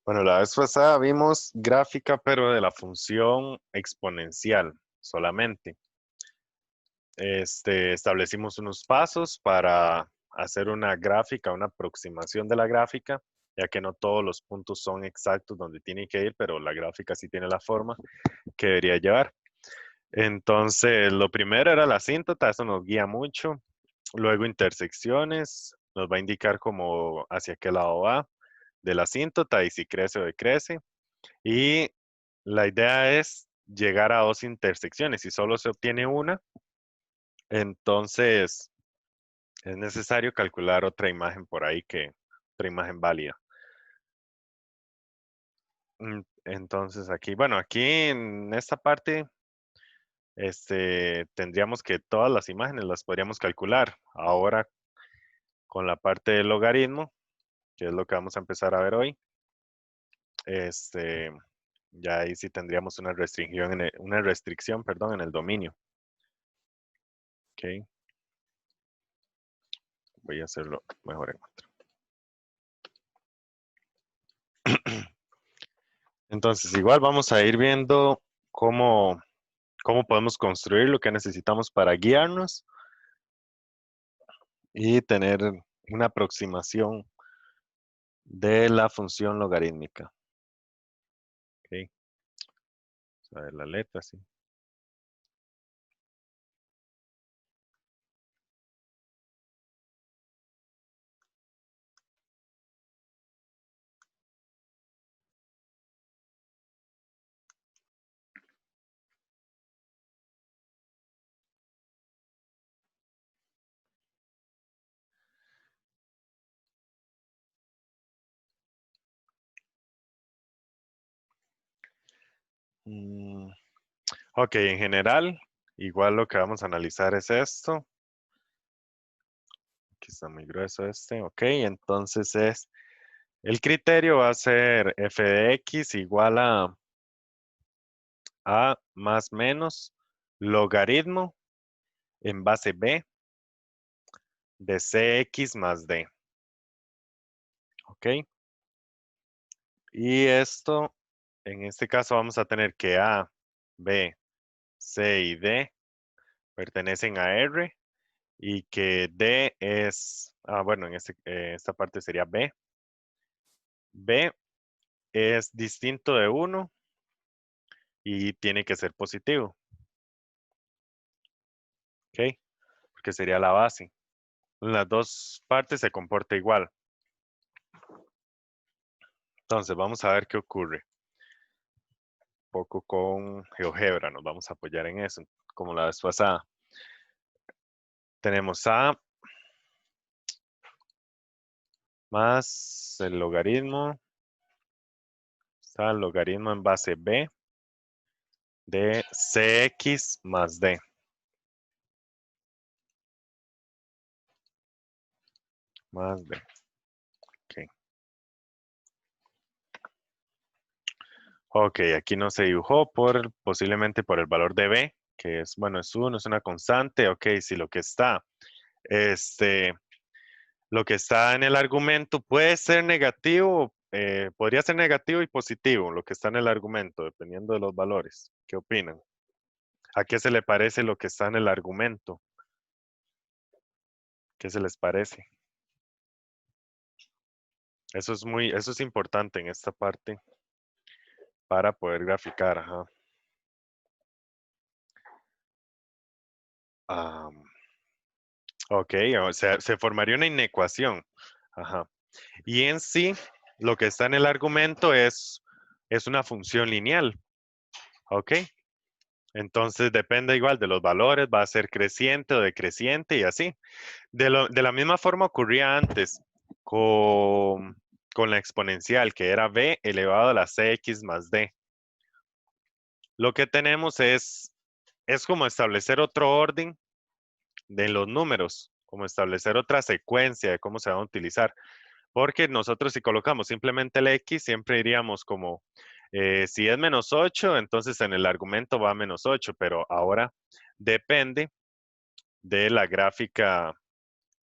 Bueno, la vez pasada vimos gráfica, pero de la función exponencial solamente. Establecimos unos pasos para hacer una gráfica, una aproximación de la gráfica, ya que no todos los puntos son exactos donde tiene que ir, pero la gráfica sí tiene la forma que debería llevar. Entonces, lo primero era la asíntota, eso nos guía mucho. Luego intersecciones, nos va a indicar como hacia qué lado va de la asíntota y si crece o decrece. Y la idea es llegar a dos intersecciones. Si solo se obtiene una, entonces es necesario calcular otra imagen por ahí otra imagen válida. Entonces aquí, bueno, aquí en esta parte, tendríamos que todas las imágenes las podríamos calcular. Ahora con la parte del logaritmo, que es lo que vamos a empezar a ver hoy, este, ya ahí sí tendríamos una restricción una restricción, perdón, en el dominio. Ok, voy a hacerlo mejor en otro. Entonces, igual vamos a ir viendo cómo podemos construir lo que necesitamos para guiarnos y tener una aproximación de la función logarítmica. Ok, a ver la letra, sí. Mm, ok, en general, igual lo que vamos a analizar es esto. Aquí está muy grueso este. Ok, entonces el criterio va a ser f de x igual a más menos logaritmo en base b de cx más d. Ok, y esto, en este caso vamos a tener que a, b, c y d pertenecen a r y que d es, bueno, esta parte sería b. B es distinto de 1 y tiene que ser positivo. ¿Ok? Porque sería la base. En las dos partes se comporta igual. Entonces, vamos a ver qué ocurre. Un poco con GeoGebra, nos vamos a apoyar en eso, como la vez pasada. Tenemos A más el logaritmo. Está el logaritmo en base B de CX más D. Más D. Ok. Ok, aquí no se dibujó posiblemente por el valor de B, que es, bueno, es 1, es una constante. Ok, si este, lo que está en el argumento puede ser negativo, podría ser negativo y positivo, lo que está en el argumento, dependiendo de los valores. ¿Qué opinan? ¿A qué se le parece lo que está en el argumento? ¿Qué se les parece? Eso es importante en esta parte para poder graficar. Ajá. Am, ok, o sea, se formaría una inecuación. Ajá. Y en sí, lo que está en el argumento es una función lineal. Ok. Entonces depende igual de los valores, va a ser creciente o decreciente y así. De la misma forma ocurría antes con, con la exponencial, que era b elevado a la cx más d. Lo que tenemos es como establecer otro orden de los números, como establecer otra secuencia de cómo se van a utilizar. Porque nosotros si colocamos simplemente el x, siempre iríamos como, si es -8, entonces en el argumento va -8, pero ahora depende de la gráfica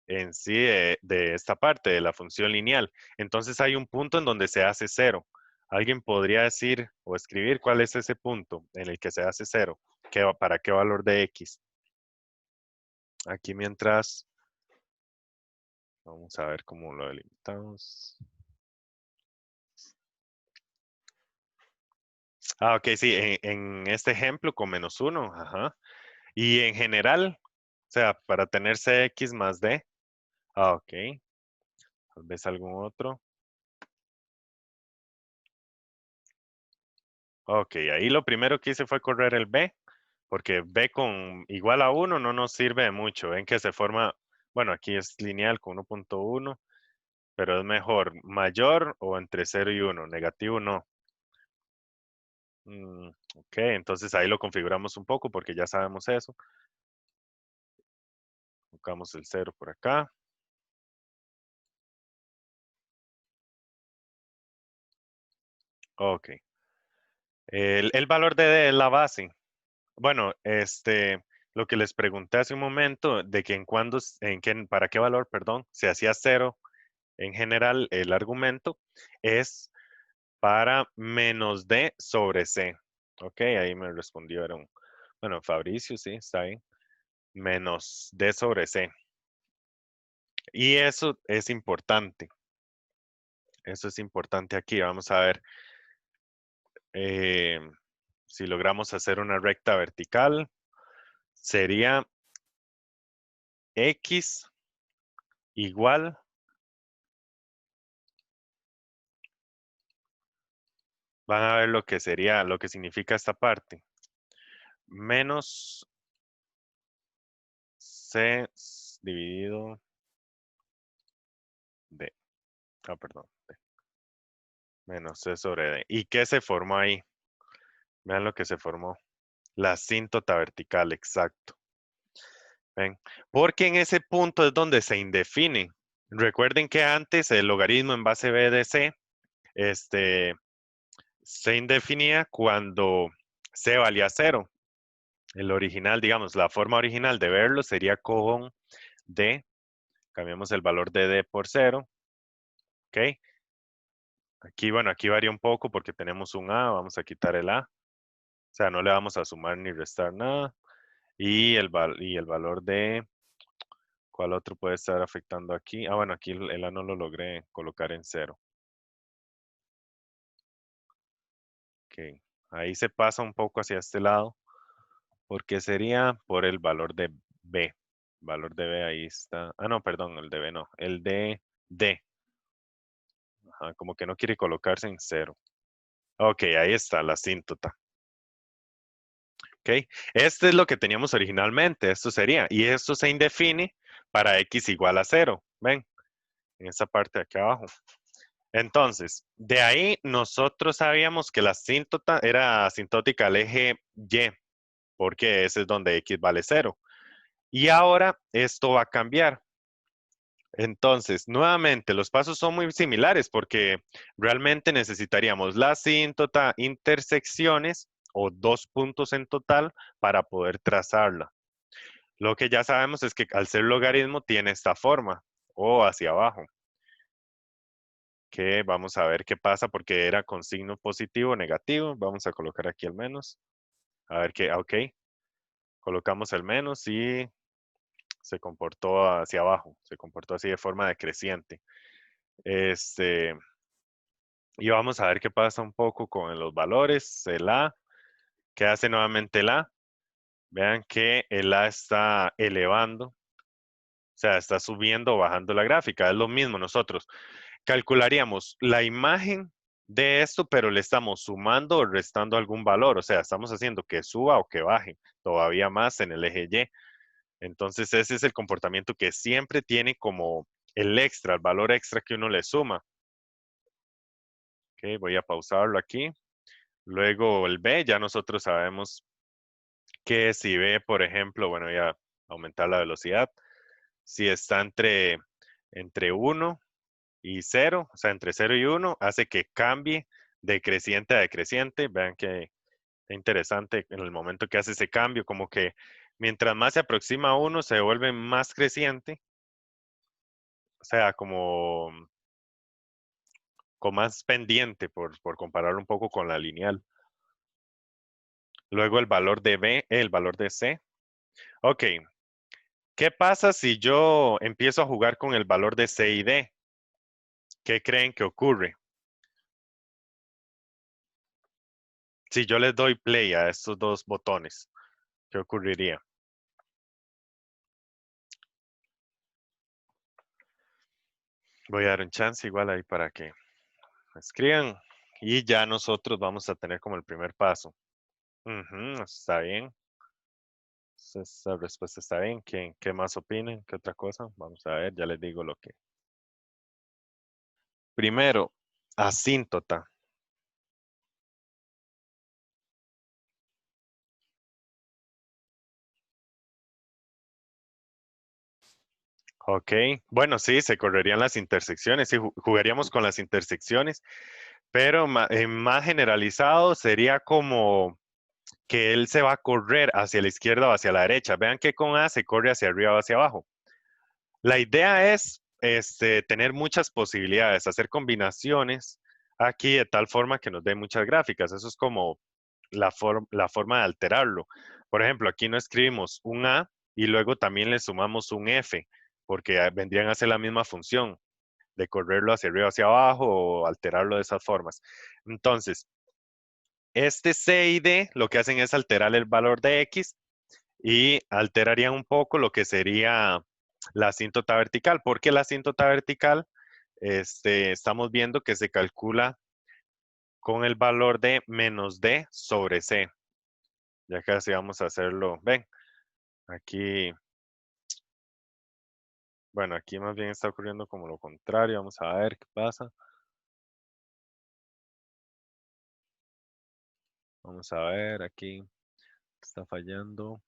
en sí de esta parte, de la función lineal. Entonces hay un punto en donde se hace 0. ¿Alguien podría decir o escribir cuál es ese punto en el que se hace 0? ¿Para qué valor de X? Aquí mientras, vamos a ver cómo lo delimitamos. Ok, sí, en este ejemplo con -1, ajá. Y en general, o sea, para tener CX más D. Ok, tal vez algún otro. Ok, ahí lo primero que hice fue correr el B, porque B con igual a 1 no nos sirve de mucho. Ven que se forma, bueno, aquí es lineal con 1.1, pero es mejor mayor o entre 0 y 1, negativo no. Ok, entonces ahí lo configuramos un poco porque ya sabemos eso. Buscamos el 0 por acá. Ok. El valor de D es la base. Bueno, lo que les pregunté hace un momento de que para qué valor, perdón, se hacía 0 en general el argumento es para menos D sobre C. Ok, ahí me respondieron. Bueno, Fabricio, sí, está ahí. Menos D sobre C. Y eso es importante. Eso es importante aquí. Vamos a ver eh, si logramos hacer una recta vertical. Sería X igual. Van a ver lo que sería, lo que significa esta parte. Menos C dividido D. Ah, perdón. D. Menos C sobre D. ¿Y qué se formó ahí? Vean lo que se formó. La asíntota vertical, exacto. ¿Ven? Porque en ese punto es donde se indefine. Recuerden que antes el logaritmo en base B de C este, se indefinía cuando C valía 0. El original, digamos, la forma original de verlo sería con D. Cambiamos el valor de D por 0. ¿Ok? Aquí, bueno, aquí varía un poco porque tenemos un A. Vamos a quitar el A. O sea, no le vamos a sumar ni restar nada. Y el valor de... ¿Cuál otro puede estar afectando aquí? Ah, bueno, aquí el A no lo logré colocar en 0. Ok. Ahí se pasa un poco hacia este lado. Porque sería por el valor de B. Valor de B ahí está. Ah, no, perdón, el de B no. El de D. Ajá, como que no quiere colocarse en 0. Ok, ahí está la asíntota. Ok, este es lo que teníamos originalmente. Esto sería. Y esto se indefine para X igual a 0. ¿Ven? En esa parte de aquí abajo. Entonces, de ahí nosotros sabíamos que la asíntota era asintótica al eje Y, porque ese es donde X vale 0. Y ahora esto va a cambiar. Entonces, nuevamente, los pasos son muy similares porque realmente necesitaríamos la asíntota, intersecciones o 2 puntos en total para poder trazarla. Lo que ya sabemos es que al ser logaritmo tiene esta forma o hacia abajo. Que vamos a ver qué pasa porque era con signo positivo o negativo. Vamos a colocar aquí el menos. A ver qué, ok. Colocamos el menos y se comportó hacia abajo. Se comportó así de forma decreciente. Y vamos a ver qué pasa un poco con los valores. El A, ¿qué hace nuevamente el A? Vean que el A está elevando, o sea, está subiendo o bajando la gráfica. Es lo mismo nosotros. Calcularíamos la imagen de esto, pero le estamos sumando o restando algún valor. O sea, estamos haciendo que suba o que baje todavía más en el eje Y. Entonces, ese es el comportamiento que siempre tiene como el extra, el valor extra que uno le suma. Ok, voy a pausarlo aquí. Luego el B, ya nosotros sabemos que si B, por ejemplo, bueno, voy a aumentar la velocidad. Si está entre 1 y 0, o sea, entre 0 y 1, hace que cambie de creciente a decreciente. Vean que interesante en el momento que hace ese cambio, como que mientras más se aproxima a 1, se vuelve más creciente. O sea, con más pendiente por compararlo un poco con la lineal. Luego el valor de B, el valor de C. Ok, ¿qué pasa si yo empiezo a jugar con el valor de C y D? ¿Qué creen que ocurre? Si yo les doy play a estos dos botones, ¿qué ocurriría? Voy a dar un chance igual ahí para que escriban y ya nosotros vamos a tener como el primer paso. Ujú, está bien. Esa respuesta está bien. ¿Qué más opinen? ¿Qué otra cosa? Vamos a ver, ya les digo lo que. Primero, asíntota. Ok, bueno, sí, se correrían las intersecciones, sí, jugaríamos con las intersecciones, pero más generalizado sería como que él se va a correr hacia la izquierda o hacia la derecha. Vean que con A se corre hacia arriba o hacia abajo. La idea es tener muchas posibilidades, hacer combinaciones aquí de tal forma que nos dé muchas gráficas. Eso es como la forma de alterarlo. Por ejemplo, aquí no escribimos un A y luego también le sumamos un F, porque vendrían a ser la misma función de correrlo hacia arriba o hacia abajo o alterarlo de esas formas. Entonces, este C y D lo que hacen es alterar el valor de X y alterarían un poco lo que sería la asíntota vertical, porque la asíntota vertical estamos viendo que se calcula con el valor de menos D sobre C. Ya casi vamos a hacerlo. Ven, aquí, bueno, aquí más bien está ocurriendo como lo contrario. Vamos a ver qué pasa. Vamos a ver aquí. Está fallando.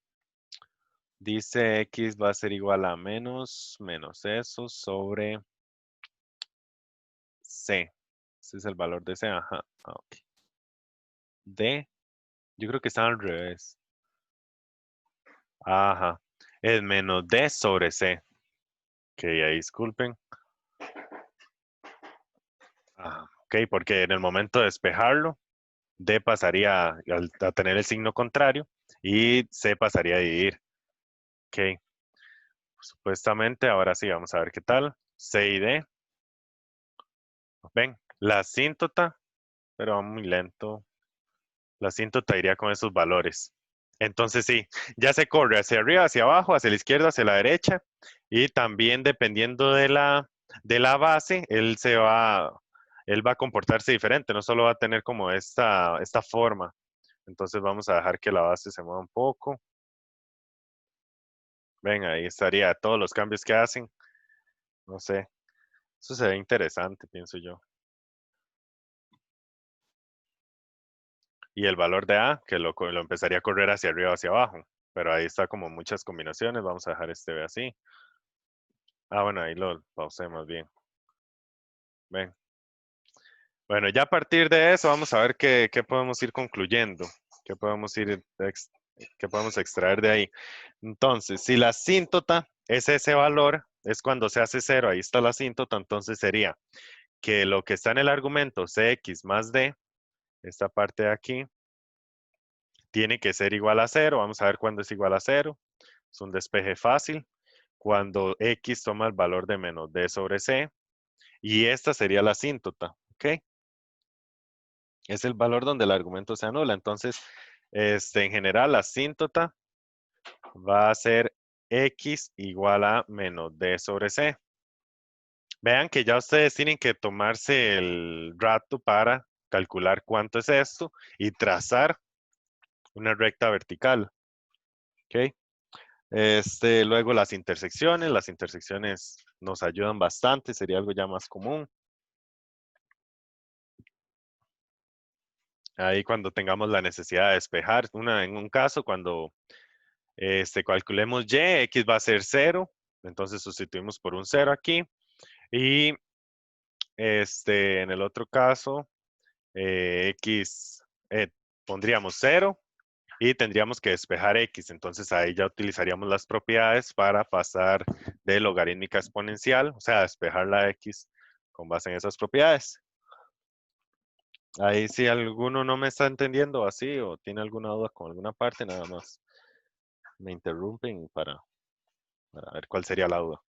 Dice X va a ser igual a menos eso sobre C. Ese es el valor de C. Ajá. Ok. D. Yo creo que está al revés. Ajá. Es menos D sobre C. Ok, ahí disculpen. Ok, porque en el momento de despejarlo, D pasaría a tener el signo contrario y C pasaría a dividir. Ok, supuestamente ahora sí, vamos a ver qué tal. C y D. Ven, la asíntota, pero va muy lento. La asíntota iría con esos valores. Entonces sí, ya se corre hacia arriba, hacia abajo, hacia la izquierda, hacia la derecha. Y también dependiendo de la base, él va a comportarse diferente, no solo va a tener como esta forma. Entonces vamos a dejar que la base se mueva un poco. Ven, ahí estaría todos los cambios que hacen. No sé, eso se ve interesante, pienso yo. Y el valor de A, que lo empezaría a correr hacia arriba o hacia abajo. Pero ahí está como muchas combinaciones. Vamos a dejar este B así. Ah, bueno, ahí lo pausé más bien. Ven. Bueno, ya a partir de eso vamos a ver qué podemos ir concluyendo, qué podemos qué podemos extraer de ahí. Entonces, si la asíntota es ese valor, es cuando se hace cero, ahí está la asíntota, entonces sería que lo que está en el argumento Cx más D, esta parte de aquí, tiene que ser igual a cero. Vamos a ver cuándo es igual a cero. Es un despeje fácil. Cuando X toma el valor de menos D sobre C, y esta sería la asíntota, ¿ok? Es el valor donde el argumento se anula. Entonces, en general, la asíntota va a ser X igual a menos D sobre C. Vean que ya ustedes tienen que tomarse el rato para calcular cuánto es esto y trazar una recta vertical. ¿Ok? Luego las intersecciones nos ayudan bastante, sería algo ya más común. Ahí cuando tengamos la necesidad de despejar, en un caso, cuando calculemos Y, X va a ser 0, entonces sustituimos por un 0 aquí. Y en el otro caso, X pondríamos 0 y tendríamos que despejar X. Entonces ahí ya utilizaríamos las propiedades para pasar de logarítmica exponencial, o sea, despejar la X con base en esas propiedades. Ahí si alguno no me está entendiendo así o tiene alguna duda con alguna parte, nada más me interrumpen para ver cuál sería la duda.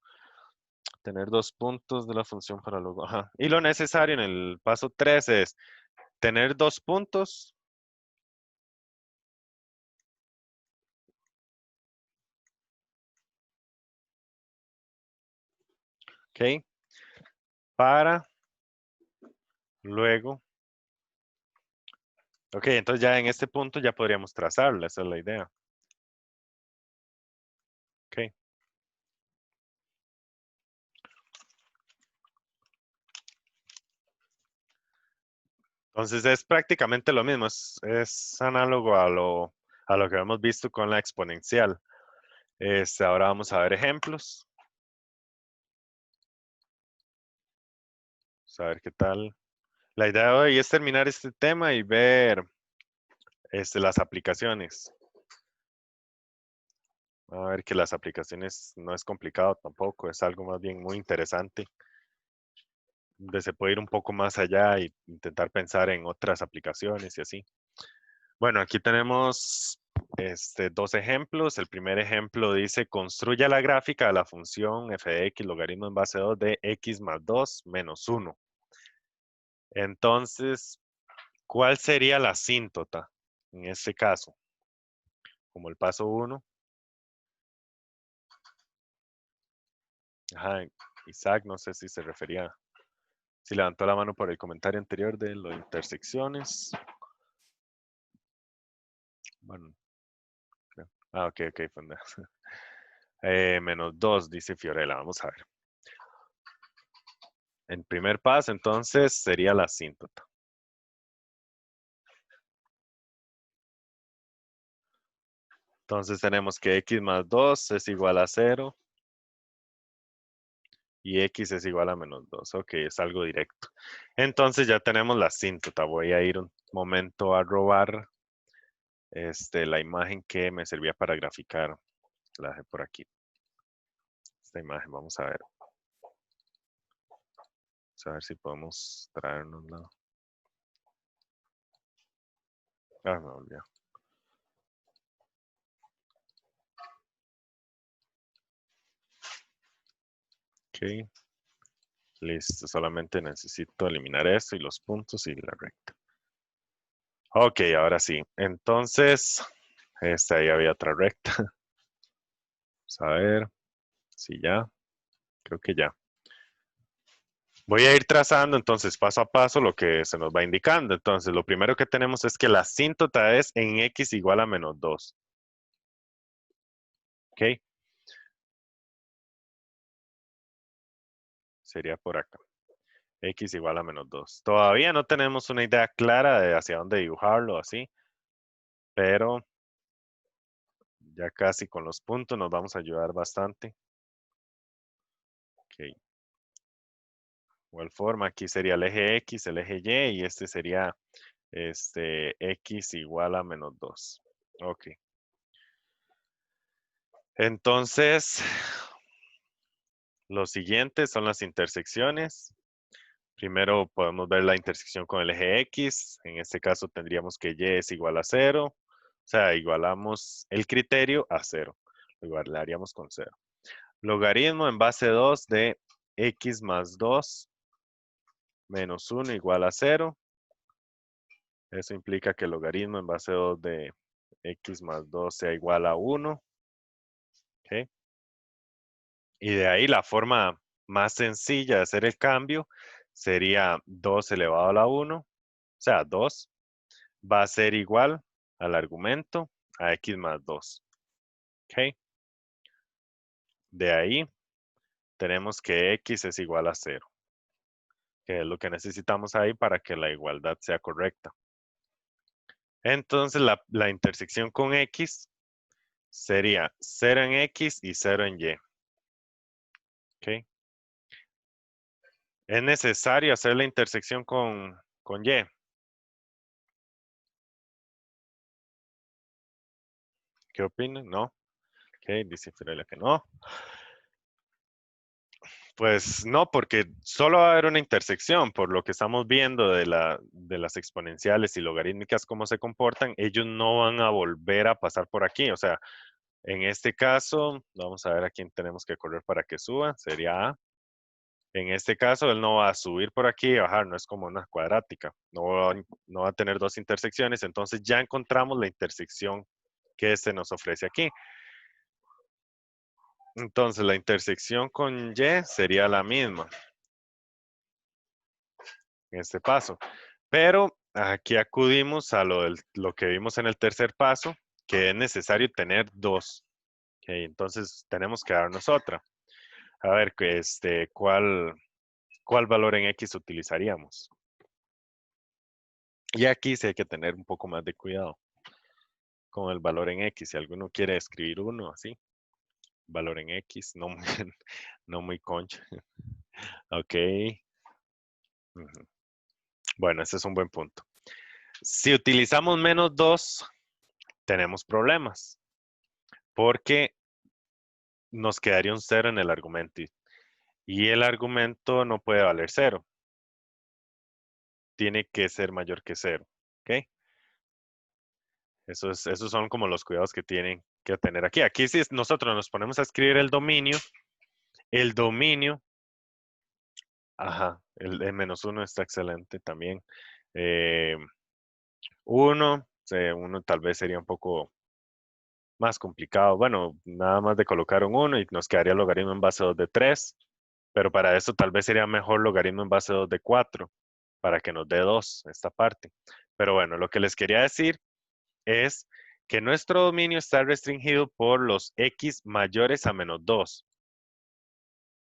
Tener dos puntos de la función para luego. Ajá. Y lo necesario en el paso 3 es tener dos puntos. ¿Ok? Para luego. Ok, entonces ya en este punto ya podríamos trazarla, esa es la idea. Ok. Entonces es prácticamente lo mismo, es análogo a lo que hemos visto con la exponencial. Ahora vamos a ver ejemplos. Vamos a ver qué tal. La idea de hoy es terminar este tema y ver las aplicaciones. A ver que las aplicaciones no es complicado tampoco, es algo más bien muy interesante, donde se puede ir un poco más allá e intentar pensar en otras aplicaciones y así. Bueno, aquí tenemos dos ejemplos. El primer ejemplo dice, construya la gráfica de la función f de x logaritmo en base 2 de x más 2 menos 1. Entonces, ¿cuál sería la asíntota en este caso? Como el paso 1. Ajá, Isaac, no sé si se refería, si levantó la mano por el comentario anterior de las intersecciones. Bueno, creo. Ah, ok, ok, pues nada. Menos 2, dice Fiorella. Vamos a ver. En primer paso, entonces, sería la asíntota. Entonces tenemos que x más 2 es igual a 0 y x es igual a menos 2. Ok, es algo directo. Entonces ya tenemos la asíntota. Voy a ir un momento a robar la imagen que me servía para graficar. La dejé por aquí. Esta imagen, vamos a ver. Vamos a ver si podemos traernosla. Ah, me olvidó. Ok, listo. Solamente necesito eliminar esto y los puntos y la recta. Ok, ahora sí. Entonces, ahí había otra recta. Vamos a ver si ya. Creo que ya. Voy a ir trazando entonces paso a paso lo que se nos va indicando. Entonces, lo primero que tenemos es que la asíntota es en x igual a menos 2. ¿Ok? Sería por acá. X igual a menos 2. Todavía no tenemos una idea clara de hacia dónde dibujarlo así, pero ya casi con los puntos nos vamos a ayudar bastante. Ok. Igual forma, aquí sería el eje X, el eje Y y este sería X igual a menos 2. Ok. Entonces, los siguientes son las intersecciones. Primero podemos ver la intersección con el eje X. En este caso tendríamos que Y es igual a 0. O sea, igualamos el criterio a 0. Lo igualaríamos con 0. Logaritmo en base 2 de X más 2 menos 1 igual a 0. Eso implica que el logaritmo en base 2 de X más 2 sea igual a 1. ¿Ok? Y de ahí la forma más sencilla de hacer el cambio sería 2 elevado a la 1, o sea, 2 va a ser igual al argumento a x más 2. ¿Ok? De ahí tenemos que x es igual a 0, que es lo que necesitamos ahí para que la igualdad sea correcta. Entonces la intersección con x sería 0 en x y 0 en y. ¿Ok? Es necesario hacer la intersección con y. ¿Qué opinan? No. Ok, dice Fiorella que no. Pues no, porque solo va a haber una intersección, por lo que estamos viendo de las exponenciales y logarítmicas, cómo se comportan, ellos no van a volver a pasar por aquí. O sea, en este caso, vamos a ver a quién tenemos que correr para que suba, sería A. En este caso, él no va a subir por aquí y bajar, no es como una cuadrática, no va a tener dos intersecciones, entonces ya encontramos la intersección que se nos ofrece aquí. Entonces, la intersección con Y sería la misma en este paso. Pero aquí acudimos a lo que vimos en el tercer paso, que es necesario tener dos. Ok, entonces, tenemos que darnos otra. A ver, ¿cuál valor en X utilizaríamos? Y aquí sí hay que tener un poco más de cuidado con el valor en X. Si alguno quiere escribir uno así, valor en X, no muy, no muy concha. Ok. Ujú. Bueno, ese es un buen punto. Si utilizamos menos 2, tenemos problemas, porque nos quedaría un 0 en el argumento. Y el argumento no puede valer 0. Tiene que ser mayor que 0. ¿Ok? Esos son como los cuidados que tienen que tener aquí. Aquí si nosotros nos ponemos a escribir el dominio, ajá, el menos 1 está excelente también. 1, uno tal vez sería un poco más complicado. Bueno, nada más de colocar un 1 y nos quedaría logaritmo en base 2 de 3, pero para eso tal vez sería mejor logaritmo en base 2 de 4, para que nos dé 2 esta parte. Pero bueno, lo que les quería decir es que nuestro dominio está restringido por los x mayores a menos 2.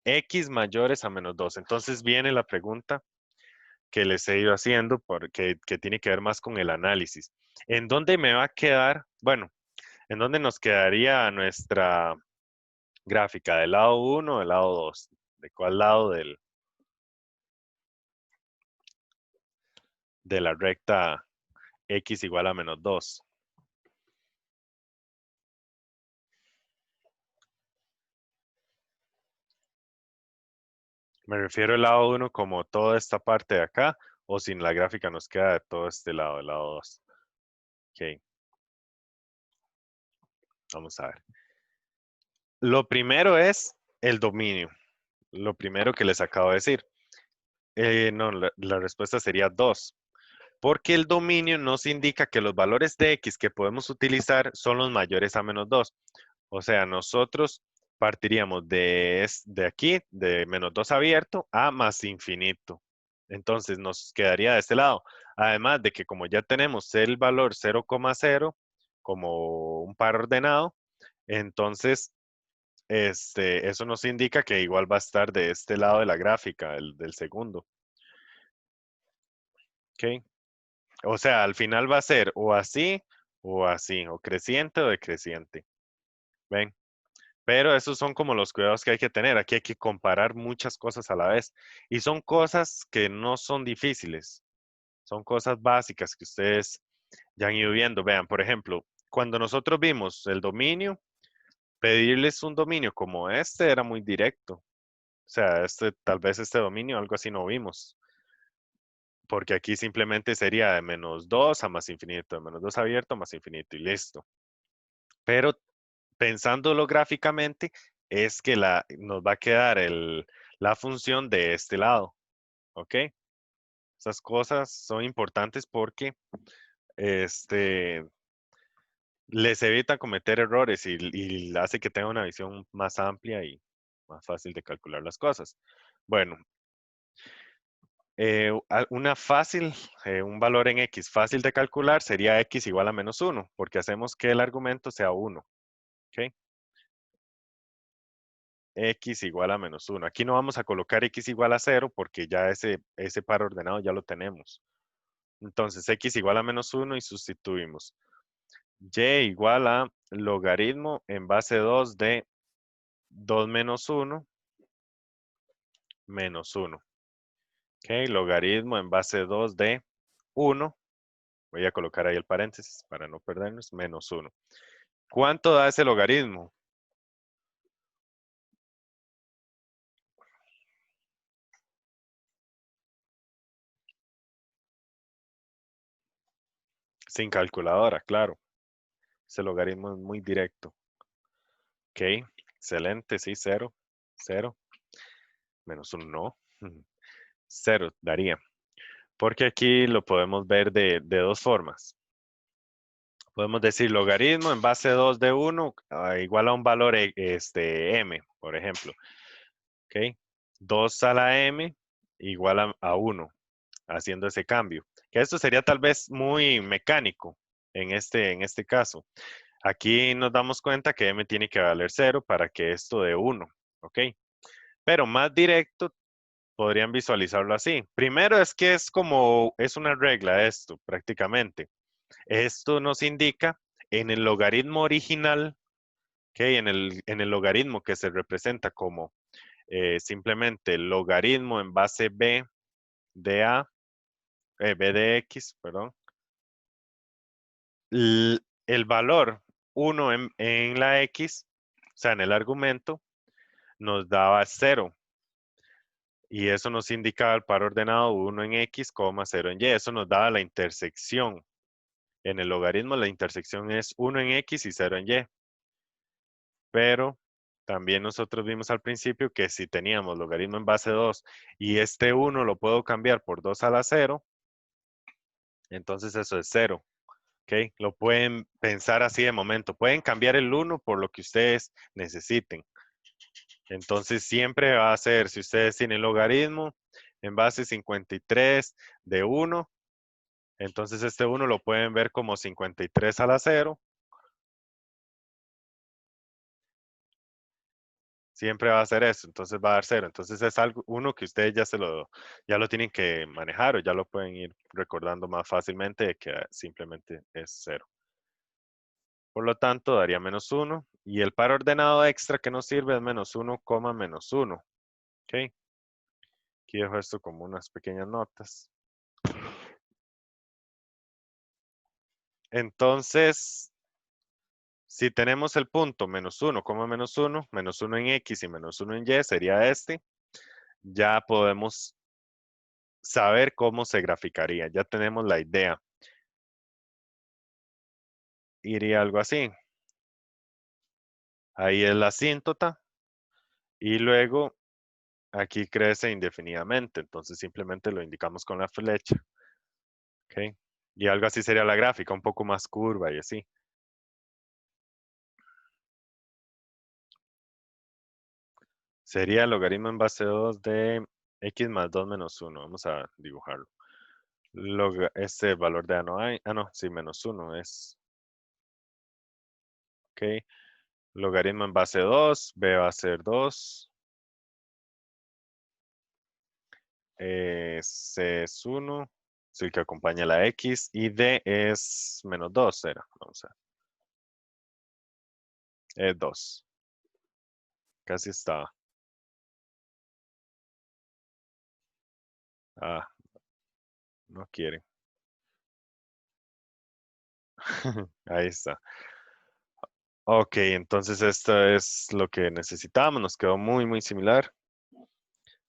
X mayores a menos 2. Entonces viene la pregunta que les he ido haciendo, que tiene que ver más con el análisis. ¿En dónde me va a quedar? Bueno, ¿en dónde nos quedaría nuestra gráfica? ¿Del lado 1 o del lado 2? ¿De cuál lado de la recta x igual a menos 2? Me refiero al lado 1 como toda esta parte de acá, o sin la gráfica nos queda de todo este lado, el lado 2. Ok, vamos a ver. Lo primero es el dominio. Lo primero que les acabo de decir. No, la respuesta sería 2. Porque el dominio nos indica que los valores de x que podemos utilizar son los mayores a menos 2. O sea, nosotros partiríamos de aquí, de menos 2 abierto, a más infinito. Entonces nos quedaría de este lado. Además de que como ya tenemos el valor 0,0 como un par ordenado, entonces eso nos indica que igual va a estar de este lado de la gráfica, el del segundo. ¿Ok? O sea, al final va a ser o así, o creciente o decreciente. ¿Ven? Pero esos son como los cuidados que hay que tener. Aquí hay que comparar muchas cosas a la vez. Y son cosas que no son difíciles. Son cosas básicas que ustedes ya han ido viendo. Vean, por ejemplo, cuando nosotros vimos el dominio, pedirles un dominio como este era muy directo. O sea, tal vez este dominio, algo así no vimos. Porque aquí simplemente sería de menos 2 a más infinito, de menos 2 abierto a más infinito y listo. Pero pensándolo gráficamente, es que nos va a quedar la función de este lado, ¿ok? Esas cosas son importantes porque este, les evita cometer errores y hace que tenga una visión más amplia y más fácil de calcular las cosas. Bueno, un valor en x fácil de calcular sería x igual a menos 1, porque hacemos que el argumento sea 1. ¿Ok? X igual a menos 1. Aquí no vamos a colocar x igual a 0 porque ya ese par ordenado ya lo tenemos. Entonces, x igual a menos 1 y sustituimos. Y igual a logaritmo en base 2 de 2 menos 1 menos 1. Ok, logaritmo en base 2 de 1. Voy a colocar ahí el paréntesis para no perdernos. Menos 1. ¿Cuánto da ese logaritmo? Sin calculadora, claro. Ese logaritmo es muy directo. Ok, excelente, sí, 0, 0. Menos 1 no. 0 daría. Porque aquí lo podemos ver de dos formas. Podemos decir logaritmo en base 2 de 1 igual a un valor m, por ejemplo. ¿Ok? 2 a la m igual a 1, haciendo ese cambio. Que esto sería tal vez muy mecánico en este caso. Aquí nos damos cuenta que m tiene que valer 0 para que esto dé 1. ¿Ok? Pero más directo podrían visualizarlo así. Primero es que es una regla esto, prácticamente. Esto nos indica en el logaritmo original, ¿okay? En el logaritmo que se representa como simplemente el logaritmo en base b de a, b de x, perdón. El valor 1 en la x, o sea, en el argumento, nos daba 0. Y eso nos indicaba el par ordenado 1 en x, 0 en y. Eso nos daba la intersección. En el logaritmo la intersección es 1 en x y 0 en y. Pero también nosotros vimos al principio que si teníamos logaritmo en base 2 y este 1 lo puedo cambiar por 2 a la 0, entonces eso es 0. ¿Ok? Lo pueden pensar así de momento. Pueden cambiar el 1 por lo que ustedes necesiten. Entonces siempre va a ser, si ustedes tienen logaritmo en base 53 de 1, entonces este 1 lo pueden ver como 53 a la 0. Siempre va a ser eso, entonces va a dar 0. Entonces es algo, uno que ustedes ya lo tienen que manejar o ya lo pueden ir recordando más fácilmente de que simplemente es 0. Por lo tanto, daría menos 1. Y el par ordenado extra que nos sirve es menos 1, menos 1. ¿Ok? Aquí dejo esto como unas pequeñas notas. Entonces, si tenemos el punto menos 1, menos 1 en x y menos 1 en y sería este, ya podemos saber cómo se graficaría. Ya tenemos la idea. Iría algo así. Ahí es la asíntota. Y luego aquí crece indefinidamente. Entonces simplemente lo indicamos con la flecha. ¿Ok? Y algo así sería la gráfica, un poco más curva y así. Sería el logaritmo en base 2 de x más 2 menos 1. Vamos a dibujarlo. Este valor de A no hay. Ah, no, sí, menos 1 es. Ok. Logaritmo en base 2. B va a ser 2. C es 1. Es el que acompaña la X. Y D es menos 2, era. Vamos a ver. Es 2. Casi estaba. Ah, no quiere. Ahí está. Ok, entonces esto es lo que necesitábamos. Nos quedó muy, muy similar.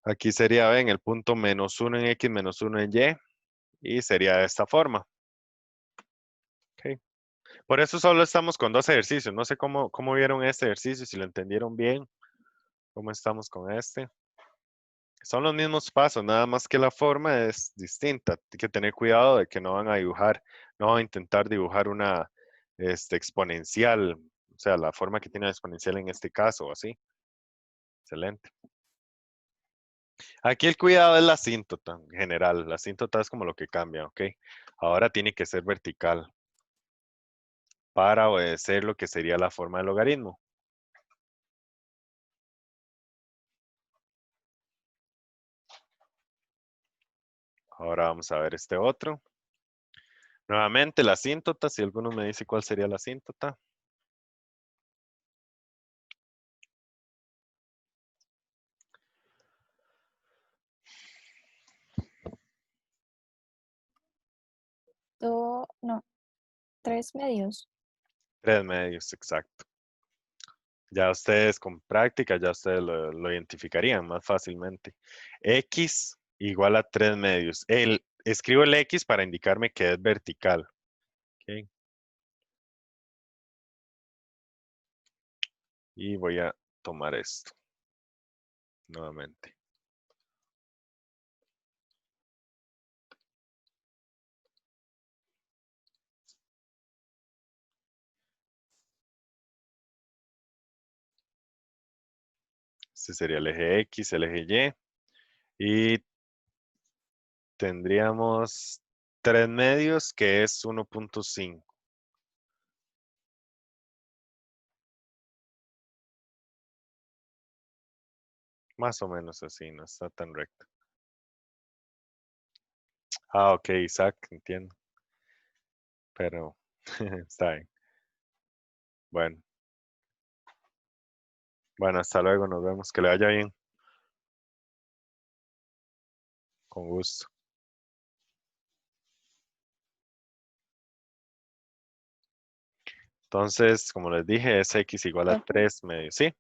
Aquí sería, ven, el punto menos 1 en X menos 1 en Y. Y sería de esta forma. Ok. Por eso solo estamos con dos ejercicios. No sé cómo vieron este ejercicio, si lo entendieron bien. ¿Cómo estamos con este? Son los mismos pasos, nada más que la forma es distinta. Hay que tener cuidado de que no van a dibujar, no van a intentar dibujar una exponencial, o sea, la forma que tiene la exponencial en este caso, o así. Excelente. Aquí el cuidado es la asíntota en general. La asíntota es como lo que cambia, ¿ok? Ahora tiene que ser vertical para obedecer lo que sería la forma del logaritmo. Ahora vamos a ver este otro. Nuevamente la asíntota, si alguno me dice cuál sería la asíntota. No, 3 medios. 3 medios, exacto. Ya ustedes con práctica, ya ustedes lo identificarían más fácilmente. X igual a 3 medios. Escribo el X para indicarme que es vertical. Ok. Y voy a tomar esto nuevamente. Este sería el eje X, el eje Y. Y tendríamos 3 medios, que es 1.5. Más o menos así, no está tan recto. Ah, ok, Isaac, entiendo. Pero está bien. Bueno, bueno, hasta luego, nos vemos. Que le vaya bien. Con gusto. Entonces, como les dije, es X igual a Profe, 3 medios. ¿Sí?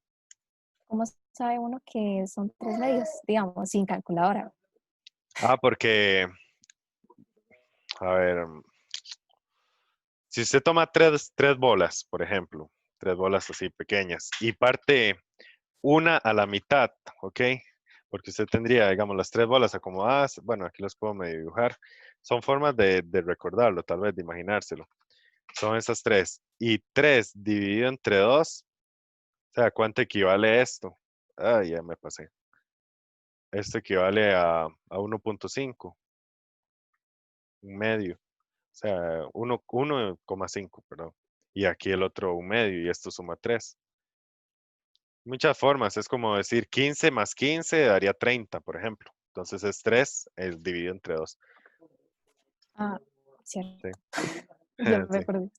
¿cómo sabe uno que son 3 medios? Digamos, sin calculadora. Ah, porque, a ver, si usted toma tres bolas, por ejemplo, 3 bolas así pequeñas, y parte una a la mitad, ¿ok? Porque usted tendría, digamos, las 3 bolas acomodadas. Bueno, aquí los puedo medio dibujar. Son formas de recordarlo, tal vez, de imaginárselo. Son esas 3. Y 3 dividido entre 2, o sea, ¿cuánto equivale esto? Ah, ya me pasé. Esto equivale a 1.5, un medio. O sea, 1,5, perdón. Y aquí el otro un medio y esto suma 3. Muchas formas, es como decir 15 más 15 daría 30, por ejemplo. Entonces es 3 es dividido entre 2. Ah, cierto. Sí. Ya me Sí. perdí.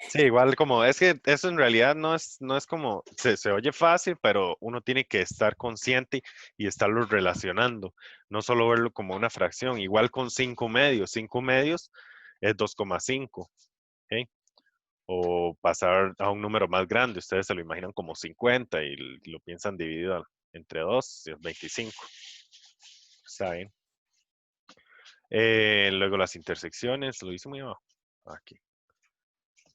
Sí, igual como, es que eso en realidad no es como, se oye fácil, pero uno tiene que estar consciente y estarlo relacionando, no solo verlo como una fracción, igual con 5 medios es 2,5, ¿ok? O pasar a un número más grande, ustedes se lo imaginan como 50 y lo piensan dividido entre 2, es 25. Está bien. Luego las intersecciones, lo hice muy abajo. Aquí.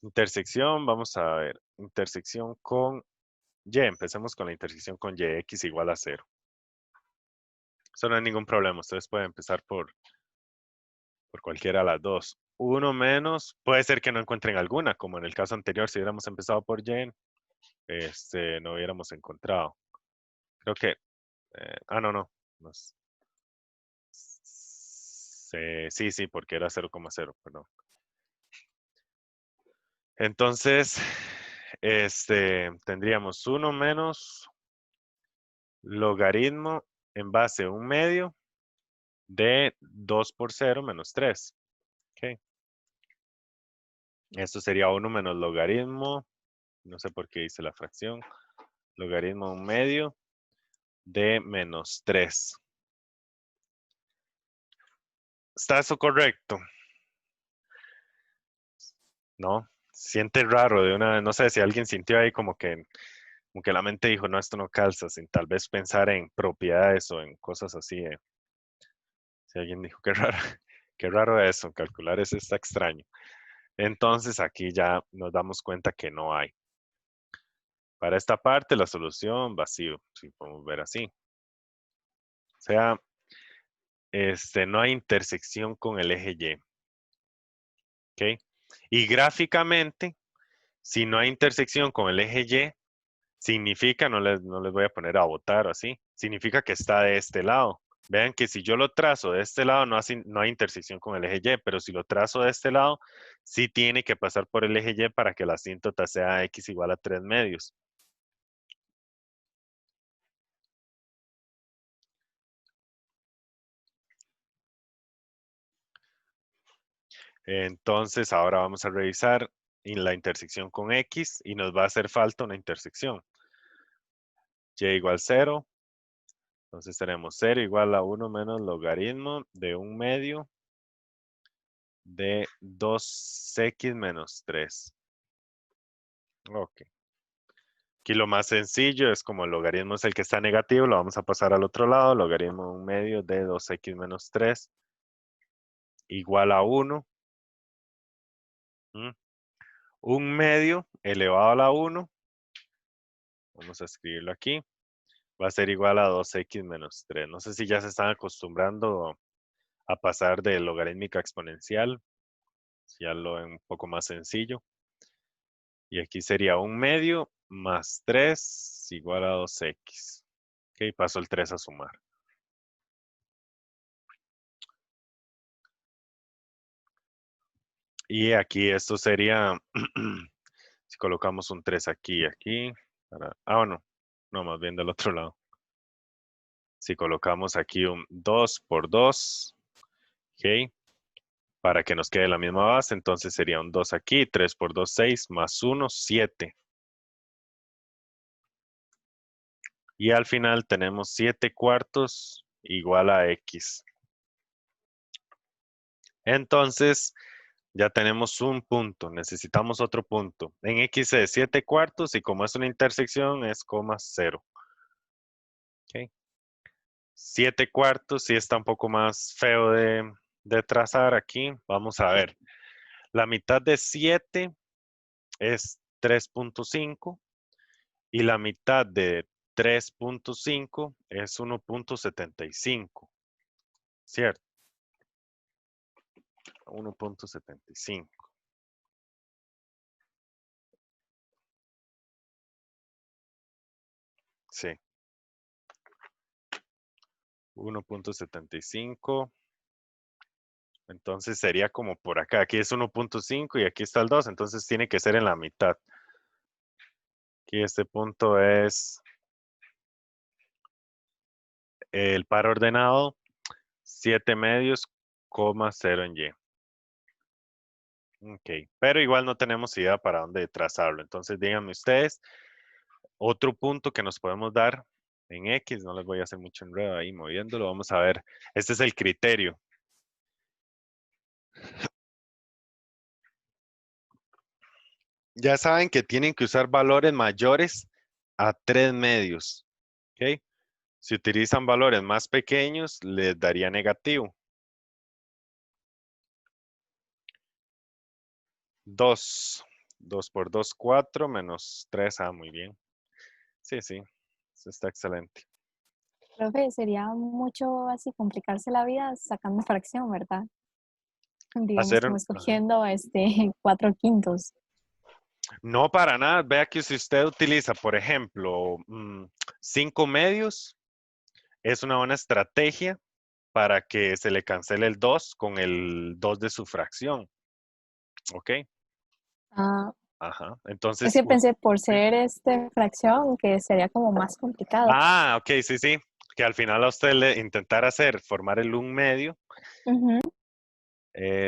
Intersección, vamos a ver. Intersección con Y. Empecemos con la intersección con Y, X igual a 0. Eso no hay ningún problema. Ustedes pueden empezar por cualquiera de las dos. Uno menos, puede ser que no encuentren alguna, como en el caso anterior, si hubiéramos empezado por Y, no hubiéramos encontrado. Creo que, no, no. no es- sí, sí, porque era 0,0, perdón. Entonces, tendríamos 1 menos logaritmo en base a un medio de 2 por 0 menos 3. Ok. Esto sería 1 menos logaritmo, no sé por qué hice la fracción, logaritmo a un medio de menos 3. ¿Está eso correcto? ¿No? Siente raro de una, no sé si alguien sintió ahí como que la mente dijo, no, esto no calza, sin tal vez pensar en propiedades o en cosas así. Si alguien dijo, qué raro, qué raro eso, calcular eso está extraño. Entonces aquí ya nos damos cuenta que no hay. Para esta parte, la solución vacío, si podemos ver así. O sea, no hay intersección con el eje Y. ¿Ok? Y gráficamente, si no hay intersección con el eje Y, significa, no les voy a poner a votar así, significa que está de este lado. Vean que si yo lo trazo de este lado, no hay intersección con el eje Y, pero si lo trazo de este lado, sí tiene que pasar por el eje Y para que la asíntota sea X igual a 3 medios. Entonces, ahora vamos a revisar en la intersección con X y nos va a hacer falta una intersección. Y igual 0. Entonces tenemos 0 igual a 1 menos logaritmo de un medio de 2x menos 3. Ok. Aquí lo más sencillo es como el logaritmo es el que está negativo, lo vamos a pasar al otro lado. Logaritmo de un medio de 2x menos 3 igual a 1. Un medio elevado a la 1, vamos a escribirlo aquí, va a ser igual a 2x menos 3. No sé si ya se están acostumbrando a pasar de logarítmica exponencial, si ya lo ven un poco más sencillo. Y aquí sería un medio más 3 igual a 2x. Ok, paso el 3 a sumar. Y aquí esto sería, si colocamos un 3 aquí y aquí, bueno, no, más bien del otro lado. Si colocamos aquí un 2 por 2, ok, para que nos quede la misma base, entonces sería un 2 aquí, 3 por 2, 6, más 1, 7. Y al final tenemos 7 cuartos igual a x. Entonces, ya tenemos un punto, necesitamos otro punto. En x es 7 cuartos y como es una intersección es coma 0. Okay. 7 cuartos, sí está un poco más feo de trazar aquí. Vamos a ver. La mitad de 7 es 3.5 y la mitad de 3.5 es 1.75. ¿Cierto? 1.75. Sí. 1.75. Entonces sería como por acá. Aquí es 1.5 y aquí está el 2. Entonces tiene que ser en la mitad. Aquí este punto es el par ordenado 7 medios, coma 0 en Y. Ok, pero igual no tenemos idea para dónde trazarlo. Entonces díganme ustedes otro punto que nos podemos dar en X. No les voy a hacer mucho enredo ahí moviéndolo. Vamos a ver. Este es el criterio. Ya saben que tienen que usar valores mayores a 3 medios. ¿Ok? Si utilizan valores más pequeños, les daría negativo. 2. 2 por 2, 4 menos 3. Ah, muy bien. Sí, sí. Eso está excelente. Profe, sería mucho así complicarse la vida sacando fracción, ¿verdad? Digamos Hacer, como ajá. escogiendo 4/5. No para nada. Vea que si usted utiliza, por ejemplo, 5 medios, es una buena estrategia para que se le cancele el 2 con el 2 de su fracción. ¿Ok? Ah, Ajá. es Entonces, que pensé por sí. ser fracción que sería como más complicado. Ah, ok, sí, sí. Que al final a usted le intentar formar el un medio, Ujú.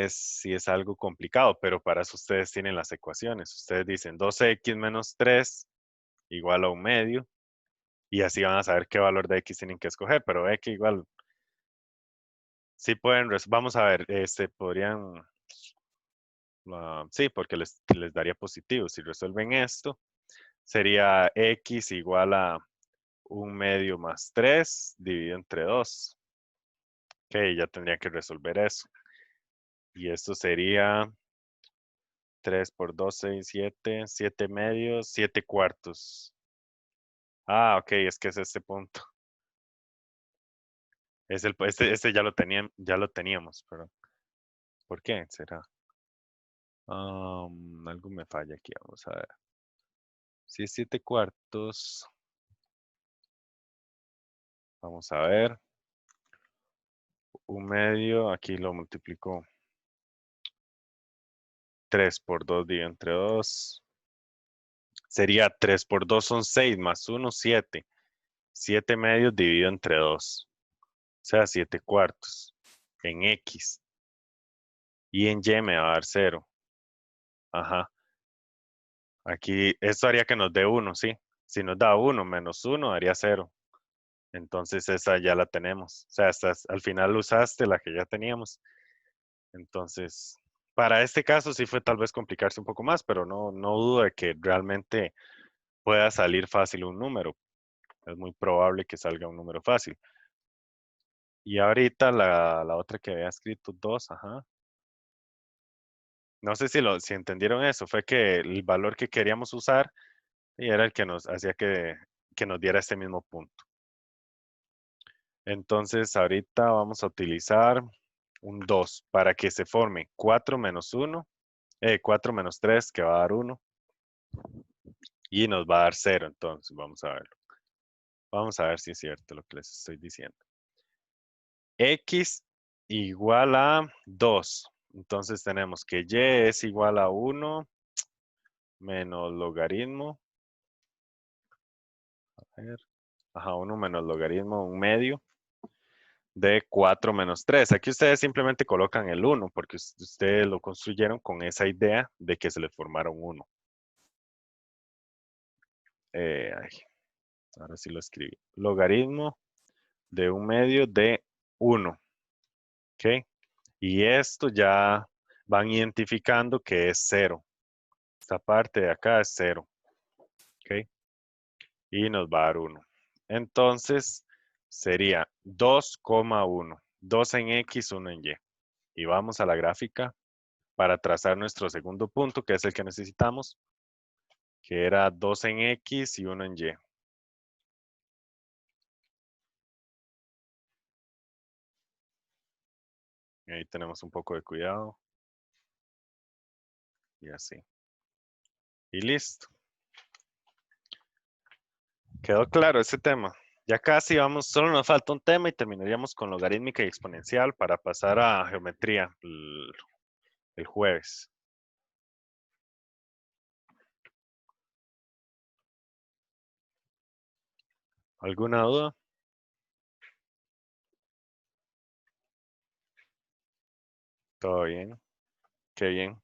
sí es algo complicado, pero para eso ustedes tienen las ecuaciones. Ustedes dicen 2x menos 3 igual a un medio, y así van a saber qué valor de x tienen que escoger, pero ve que igual sí pueden, vamos a ver, podrían, sí, porque les daría positivo. Si resuelven esto, sería x igual a un medio más 3 dividido entre 2. Ok, ya tendrían que resolver eso. Y esto sería 3 por 2, 6, 7, 7 medios, 7 cuartos. Ah, ok, es que es este punto. Este ya lo teníamos, pero ¿por qué será? Algo me falla aquí, vamos a ver. Si es 7 cuartos, vamos a ver. Un medio, aquí lo multiplico. 3 por 2 dividido entre 2. Sería 3 por 2 son 6 más 1, 7. 7 medios dividido entre 2. O sea, 7 cuartos en X. Y en Y me va a dar 0. Ajá. Aquí, esto haría que nos dé 1, ¿sí? Si nos da 1 menos 1, daría 0. Entonces esa ya la tenemos. O sea, al final usaste la que ya teníamos. Entonces, para este caso sí fue tal vez complicarse un poco más, pero no dudo de que realmente pueda salir fácil un número. Es muy probable que salga un número fácil. Y ahorita la otra que había escrito 2, ajá. No sé si entendieron eso. Fue que el valor que queríamos usar y era el que nos hacía que nos diera este mismo punto. Entonces, ahorita vamos a utilizar un 2 para que se forme 4 menos 1, 4 menos 3, que va a dar 1, y nos va a dar 0. Entonces, vamos a verlo. Vamos a ver si es cierto lo que les estoy diciendo. X igual a 2. Entonces, tenemos que Y es igual a 1 menos logaritmo. A ver. Ajá, 1 menos logaritmo, un medio de 4 menos 3. Aquí ustedes simplemente colocan el 1 porque ustedes lo construyeron con esa idea de que se le formaron 1. Ay, ahora sí lo escribí. Logaritmo de un medio de 1. ¿Ok? Y esto ya van identificando que es 0. Esta parte de acá es 0. ¿Ok? Y nos va a dar 1. Entonces sería 2,1. 2 en X, 1 en Y. Y vamos a la gráfica para trazar nuestro segundo punto, que es el que necesitamos, que era 2 en X y 1 en Y. Y ahí tenemos un poco de cuidado. Y así. Y listo. ¿Quedó claro ese tema? Ya casi vamos, solo nos falta un tema y terminaríamos con logarítmica y exponencial para pasar a geometría el jueves. ¿Alguna duda? ¿Todo bien? Qué bien.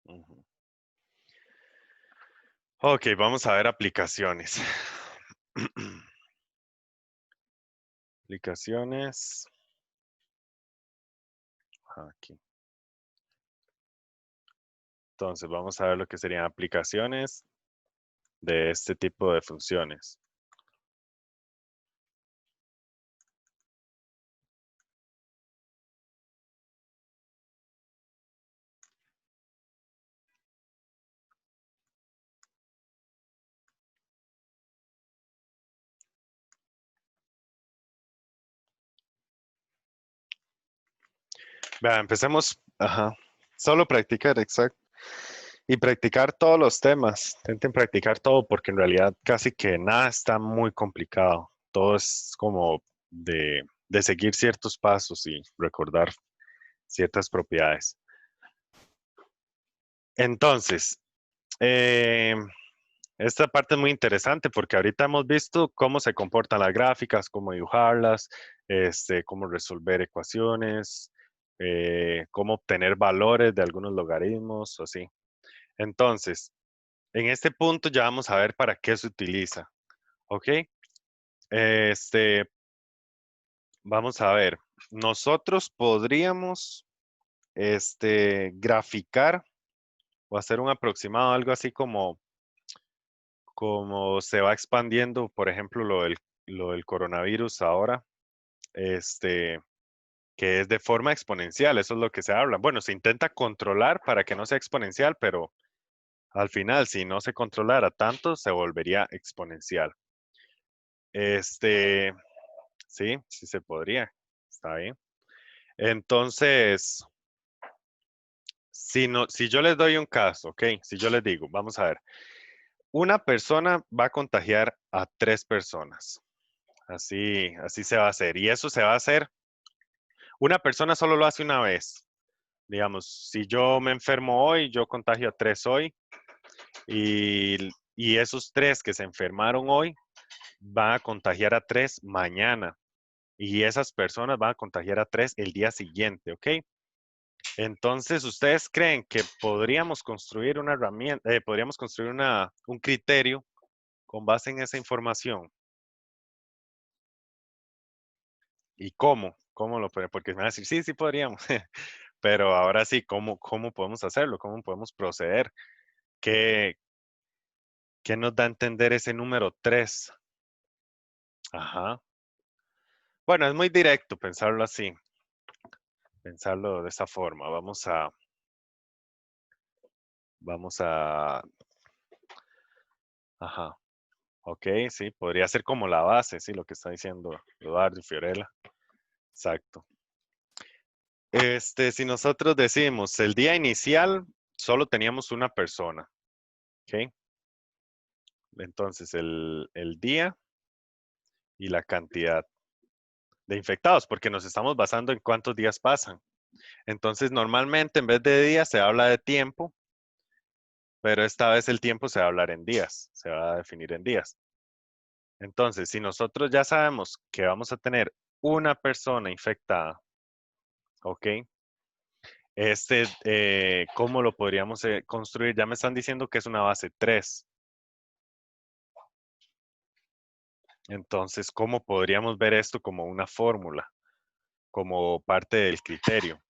Ujú. Ok, vamos a ver aplicaciones. Aplicaciones. Aquí. Entonces, vamos a ver lo que serían aplicaciones de este tipo de funciones. Vea, empecemos. Ajá. Solo practicar, exacto. Y practicar todos los temas. Intenten practicar todo porque en realidad casi que nada está muy complicado. Todo es como de seguir ciertos pasos y recordar ciertas propiedades. Entonces, eh, esta parte es muy interesante porque ahorita hemos visto cómo se comportan las gráficas, cómo dibujarlas, cómo resolver ecuaciones, cómo obtener valores de algunos logaritmos o así. Entonces, en este punto ya vamos a ver para qué se utiliza. ¿Ok? Este, vamos a ver. Nosotros podríamos, graficar o hacer un aproximado, algo así como se va expandiendo, por ejemplo, lo del coronavirus ahora, este, que es de forma exponencial, eso es lo que se habla. Bueno, se intenta controlar para que no sea exponencial, pero al final, si no se controlara tanto, se volvería exponencial. Este, sí, sí se podría. Está bien. Entonces, si no, si yo les doy un caso, ¿ok? Si yo les digo, vamos a ver, una persona va a contagiar a 3 personas. Así se va a hacer. Y eso se va a hacer, una persona solo lo hace una vez. Digamos, si yo me enfermo hoy, yo contagio a 3 hoy. Y esos 3 que se enfermaron hoy van a contagiar a 3 mañana. Y esas personas van a contagiar a 3 el día siguiente, ¿ok? Entonces, ¿ustedes creen que podríamos construir una herramienta, podríamos construir un criterio con base en esa información? ¿Y cómo? ¿Cómo lo podemos? Porque me van a decir, sí, sí podríamos. Pero ahora sí, ¿cómo podemos hacerlo? ¿Cómo podemos proceder? ¿Qué, ¿Qué nos da a entender ese número 3? Ajá. Bueno, es muy directo pensarlo así. Pensarlo de esa forma. Vamos a, ajá. Ok, sí, podría ser como la base, sí, lo que está diciendo Eduardo y Fiorella. Exacto. Si nosotros decimos el día inicial, solo teníamos una persona, ¿ok? Entonces, el día y la cantidad de infectados, porque nos estamos basando en cuántos días pasan. Entonces, normalmente en vez de días se habla de tiempo, pero esta vez el tiempo se va a hablar en días, se va a definir en días. Entonces, si nosotros ya sabemos que vamos a tener una persona infectada, ¿ok? ¿Cómo lo podríamos construir? Ya me están diciendo que es una base 3. Entonces, ¿cómo podríamos ver esto como una fórmula, como parte del criterio?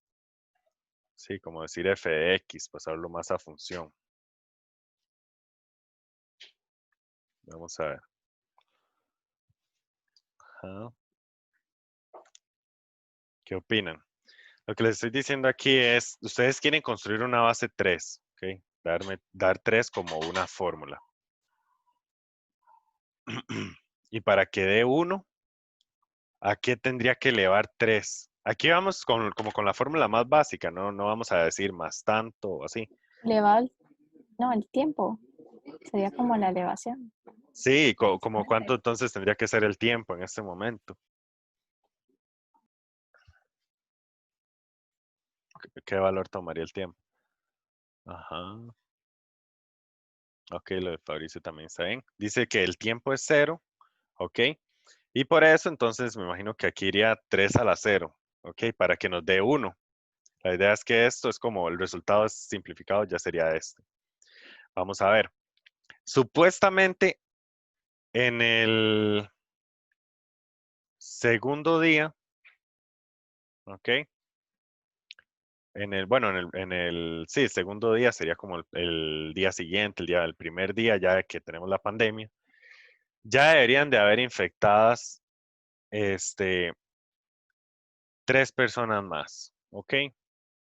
Sí, como decir f de x, pasarlo más a función. Vamos a ver. Ajá. ¿Qué opinan? Lo que les estoy diciendo aquí es, ustedes quieren construir una base 3, ¿ok? Dar 3 como una fórmula. Y para que dé 1, ¿a qué tendría que elevar 3? Aquí vamos como con la fórmula más básica, ¿no? No vamos a decir más tanto o así. Elevado, no, el tiempo sería como la elevación. Sí, como cuánto entonces tendría que ser el tiempo en este momento. ¿Qué valor tomaría el tiempo? Ajá. Ok, lo de Fabricio también está bien. Dice que el tiempo es 0, ok. Y por eso entonces me imagino que aquí iría 3 a la 0, ok, para que nos dé 1. La idea es que esto es como el resultado es simplificado, ya sería este. Vamos a ver. Supuestamente en el segundo día, ok, bueno, sí, el segundo día sería como el día siguiente, el primer día ya que tenemos la pandemia, ya deberían de haber infectadas, 3 personas más, ok.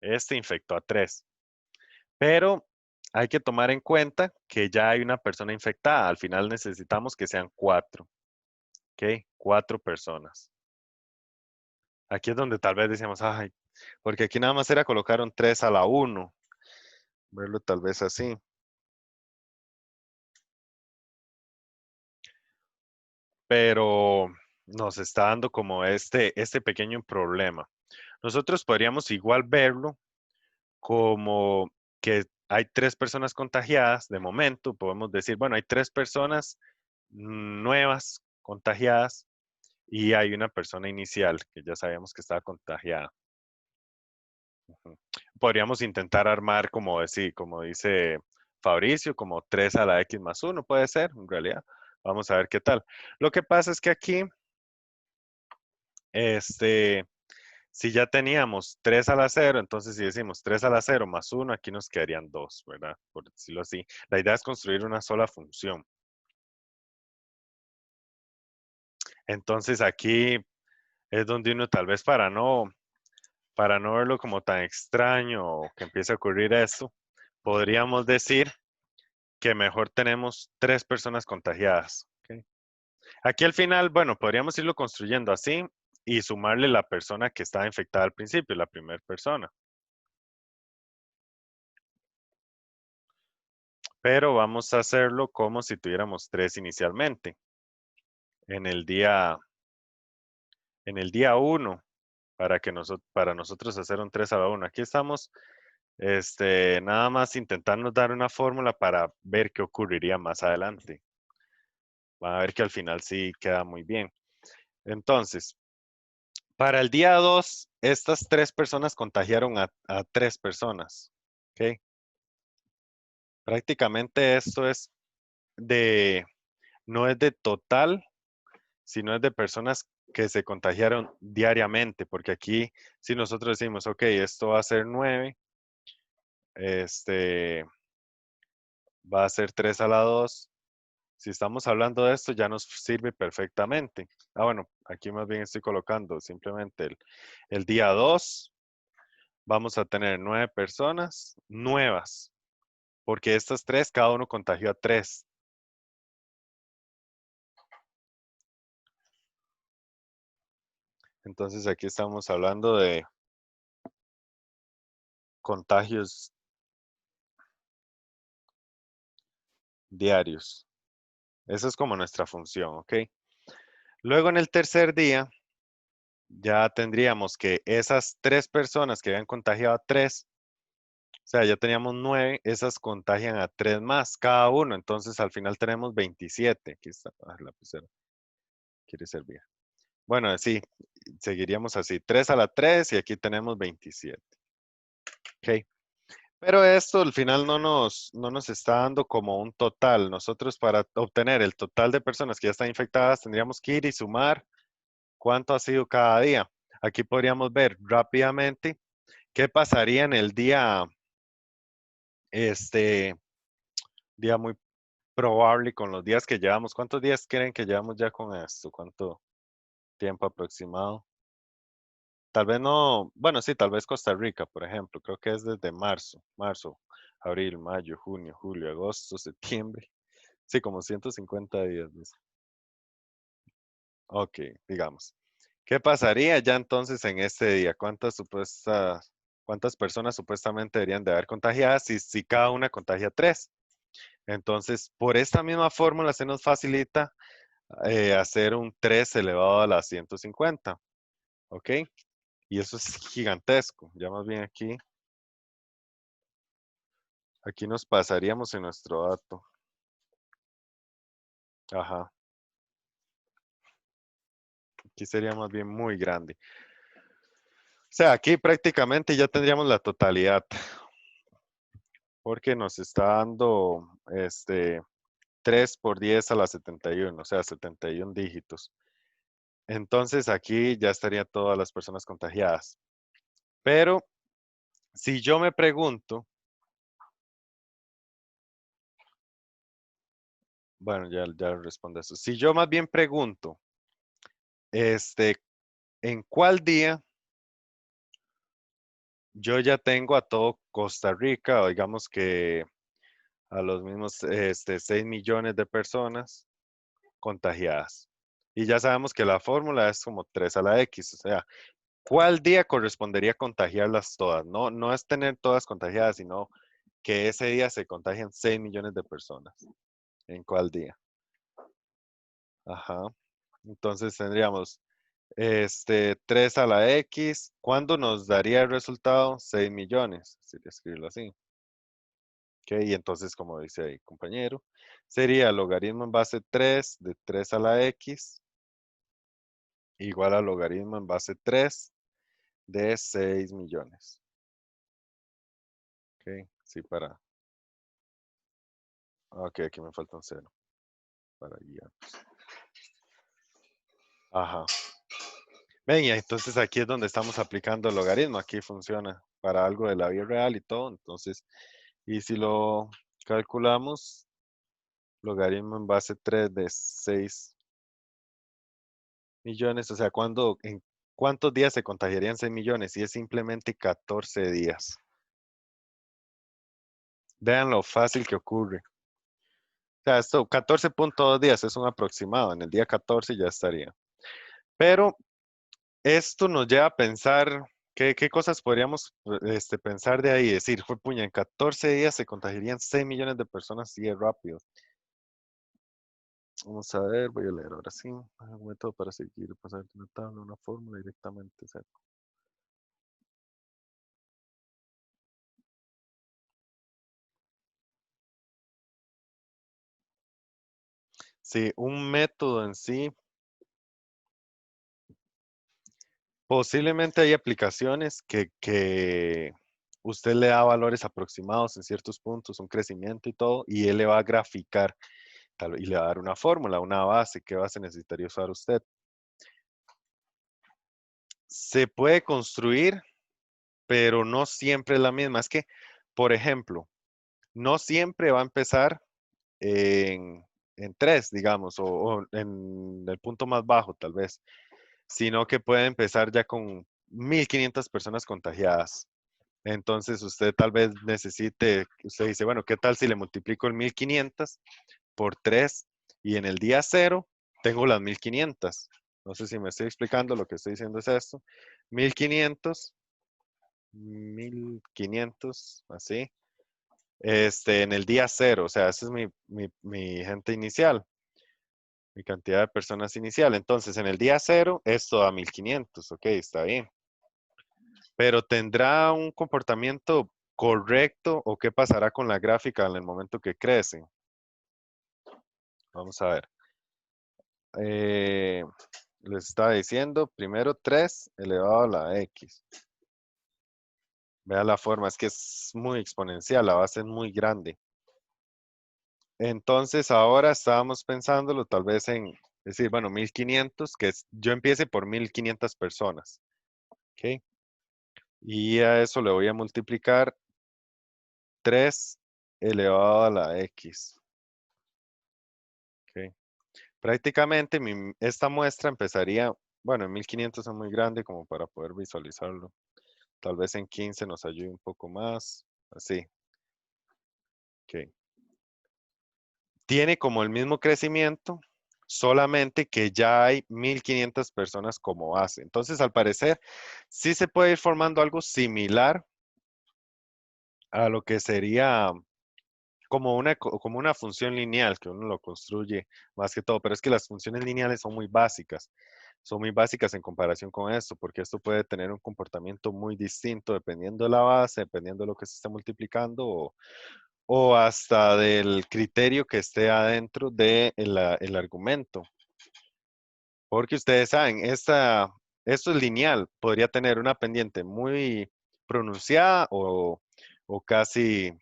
Este infectó a 3. Pero hay que tomar en cuenta que ya hay una persona infectada. Al final necesitamos que sean 4, ¿ok? 4 personas. Aquí es donde tal vez decimos, ay, porque aquí nada más era colocar un 3 a la 1. Verlo tal vez así. Pero nos está dando como este pequeño problema. Nosotros podríamos igual verlo como que hay 3 personas contagiadas de momento. Podemos decir, bueno, hay 3 personas nuevas contagiadas y hay una persona inicial que ya sabíamos que estaba contagiada. Ujú. Podríamos intentar armar como decir, como dice Fabricio, como 3 a la x más 1 puede ser, en realidad. Vamos a ver qué tal. Lo que pasa es que aquí, este, si ya teníamos 3 a la 0, entonces si decimos 3 a la 0 más 1, aquí nos quedarían 2, ¿verdad? Por decirlo así. La idea es construir una sola función. Entonces aquí es donde uno tal vez para no verlo como tan extraño o que empiece a ocurrir esto, podríamos decir que mejor tenemos 3 personas contagiadas. ¿Ok? Aquí al final, bueno, podríamos irlo construyendo así y sumarle la persona que estaba infectada al principio, la primera persona. Pero vamos a hacerlo como si tuviéramos 3 inicialmente. En el día, en el día 1, para nosotros hacer un 3 a la 1. Aquí estamos nada más intentando dar una fórmula para ver qué ocurriría más adelante. Van a ver que al final sí queda muy bien. Entonces, para el día 2, estas 3 personas contagiaron a 3 personas. ¿Ok? Prácticamente esto es de, no es de total, sino es de personas que se contagiaron diariamente, porque aquí si nosotros decimos, ok, esto va a ser 9, este, va a ser 3 a la 2, Si estamos hablando de esto, ya nos sirve perfectamente. Ah, bueno, aquí más bien estoy colocando simplemente el día 2. Vamos a tener 9 personas nuevas, porque estas 3, cada uno contagió a 3. Entonces aquí estamos hablando de contagios diarios. Esa es como nuestra función, ¿ok? Luego en el tercer día ya tendríamos que esas 3 personas que habían contagiado a 3, o sea, ya teníamos 9, esas contagian a 3 más cada uno, entonces al final tenemos 27. Aquí está, la lapicera quiere servir. Bueno, sí, seguiríamos así, 3 a la 3 y aquí tenemos 27. Ok. Pero esto al final no nos está dando como un total. Nosotros para obtener el total de personas que ya están infectadas tendríamos que ir y sumar cuánto ha sido cada día. Aquí podríamos ver rápidamente qué pasaría en el día, este, día muy probable con los días que llevamos. ¿Cuántos días creen que llevamos ya con esto? ¿Cuánto tiempo aproximado? Tal vez no, bueno, sí, tal vez Costa Rica, por ejemplo, creo que es desde marzo, abril, mayo, junio, julio, agosto, septiembre. Sí, como 150 días, dice. Ok, digamos. ¿Qué pasaría ya entonces en este día? ¿Cuántas personas supuestamente deberían de haber contagiadas si cada una contagia 3? Entonces, por esta misma fórmula se nos facilita hacer un 3 elevado a la 150. ¿Ok? Y eso es gigantesco. Ya más bien aquí nos pasaríamos en nuestro dato. Ajá. Aquí sería más bien muy grande. O sea, aquí prácticamente ya tendríamos la totalidad. Porque nos está dando 3 por 10 a la 71, o sea, 71 dígitos. Entonces aquí ya estarían todas las personas contagiadas. Pero si yo me pregunto, bueno, ya respondo eso. Si yo más bien pregunto, este, ¿en cuál día yo ya tengo a todo Costa Rica, o digamos que a los mismos 6 millones de personas contagiadas? Y ya sabemos que la fórmula es como 3 a la X, o sea, ¿cuál día correspondería contagiarlas todas? No, no es tener todas contagiadas, sino que ese día se contagian 6 millones de personas. ¿En cuál día? Ajá. Entonces tendríamos 3 a la X. ¿Cuándo nos daría el resultado? 6 millones. Sería escribirlo así. Ok, y entonces, como dice ahí, compañero, sería logaritmo en base 3 de 3 a la X igual a logaritmo en base 3 de 6 millones. Ok, sí, Ok, aquí me falta un cero para guiar. Ajá. Ven, y entonces aquí es donde estamos aplicando el logaritmo. Aquí funciona para algo de la vida real y todo. Entonces, y si lo calculamos, logaritmo en base 3 de 6 millones, o sea, ¿en cuántos días se contagiarían 6 millones? Y es simplemente 14 días. Vean lo fácil que ocurre. O sea, esto 14.2 días es un aproximado. En el día 14 ya estaría. Pero esto nos lleva a pensar qué cosas podríamos pensar de ahí. Decir, fue puña, en 14 días se contagiarían 6 millones de personas así de rápido. Vamos a ver, voy a leer ahora sí. Un método para seguir, pasar de una tabla, una fórmula directamente. Sí, un método en sí. Posiblemente hay aplicaciones que usted le da valores aproximados en ciertos puntos, un crecimiento y todo, y él le va a graficar y le va a dar una fórmula, una base, qué base necesitaría usar usted. Se puede construir, pero no siempre es la misma. Es que, por ejemplo, no siempre va a empezar en, en 3, digamos, o en el punto más bajo tal vez, sino que puede empezar ya con 1.500 personas contagiadas. Entonces usted tal vez necesite, usted dice, bueno, ¿qué tal si le multiplico el 1.500 por 3 y en el día cero tengo las 1.500? No sé si me estoy explicando, lo que estoy diciendo es esto. 1.500, así. En el día cero, o sea, esa es mi gente inicial, mi cantidad de personas inicial. Entonces, en el día cero, esto da 1.500, ok, está bien. Pero ¿tendrá un comportamiento correcto o qué pasará con la gráfica en el momento que crece? Vamos a ver. Eh, les estaba diciendo, primero 3 elevado a la x. Vea la forma, es que es muy exponencial, la base es muy grande. Entonces ahora estábamos pensándolo tal vez en decir, bueno, 1.500, yo empiece por 1.500 personas. ¿Ok? Y a eso le voy a multiplicar 3 elevado a la x. ¿Ok? Prácticamente esta muestra empezaría, bueno, en 1.500 es muy grande como para poder visualizarlo. Tal vez en 15 nos ayude un poco más. Así. Ok. Tiene como el mismo crecimiento, solamente que ya hay 1.500 personas como base. Entonces, al parecer, sí se puede ir formando algo similar a lo que sería como una función lineal, que uno lo construye más que todo, pero es que las funciones lineales son muy básicas en comparación con esto, porque esto puede tener un comportamiento muy distinto dependiendo de la base, dependiendo de lo que se esté multiplicando o hasta del criterio que esté adentro del el argumento. Porque ustedes saben, esto es lineal, podría tener una pendiente muy pronunciada o casi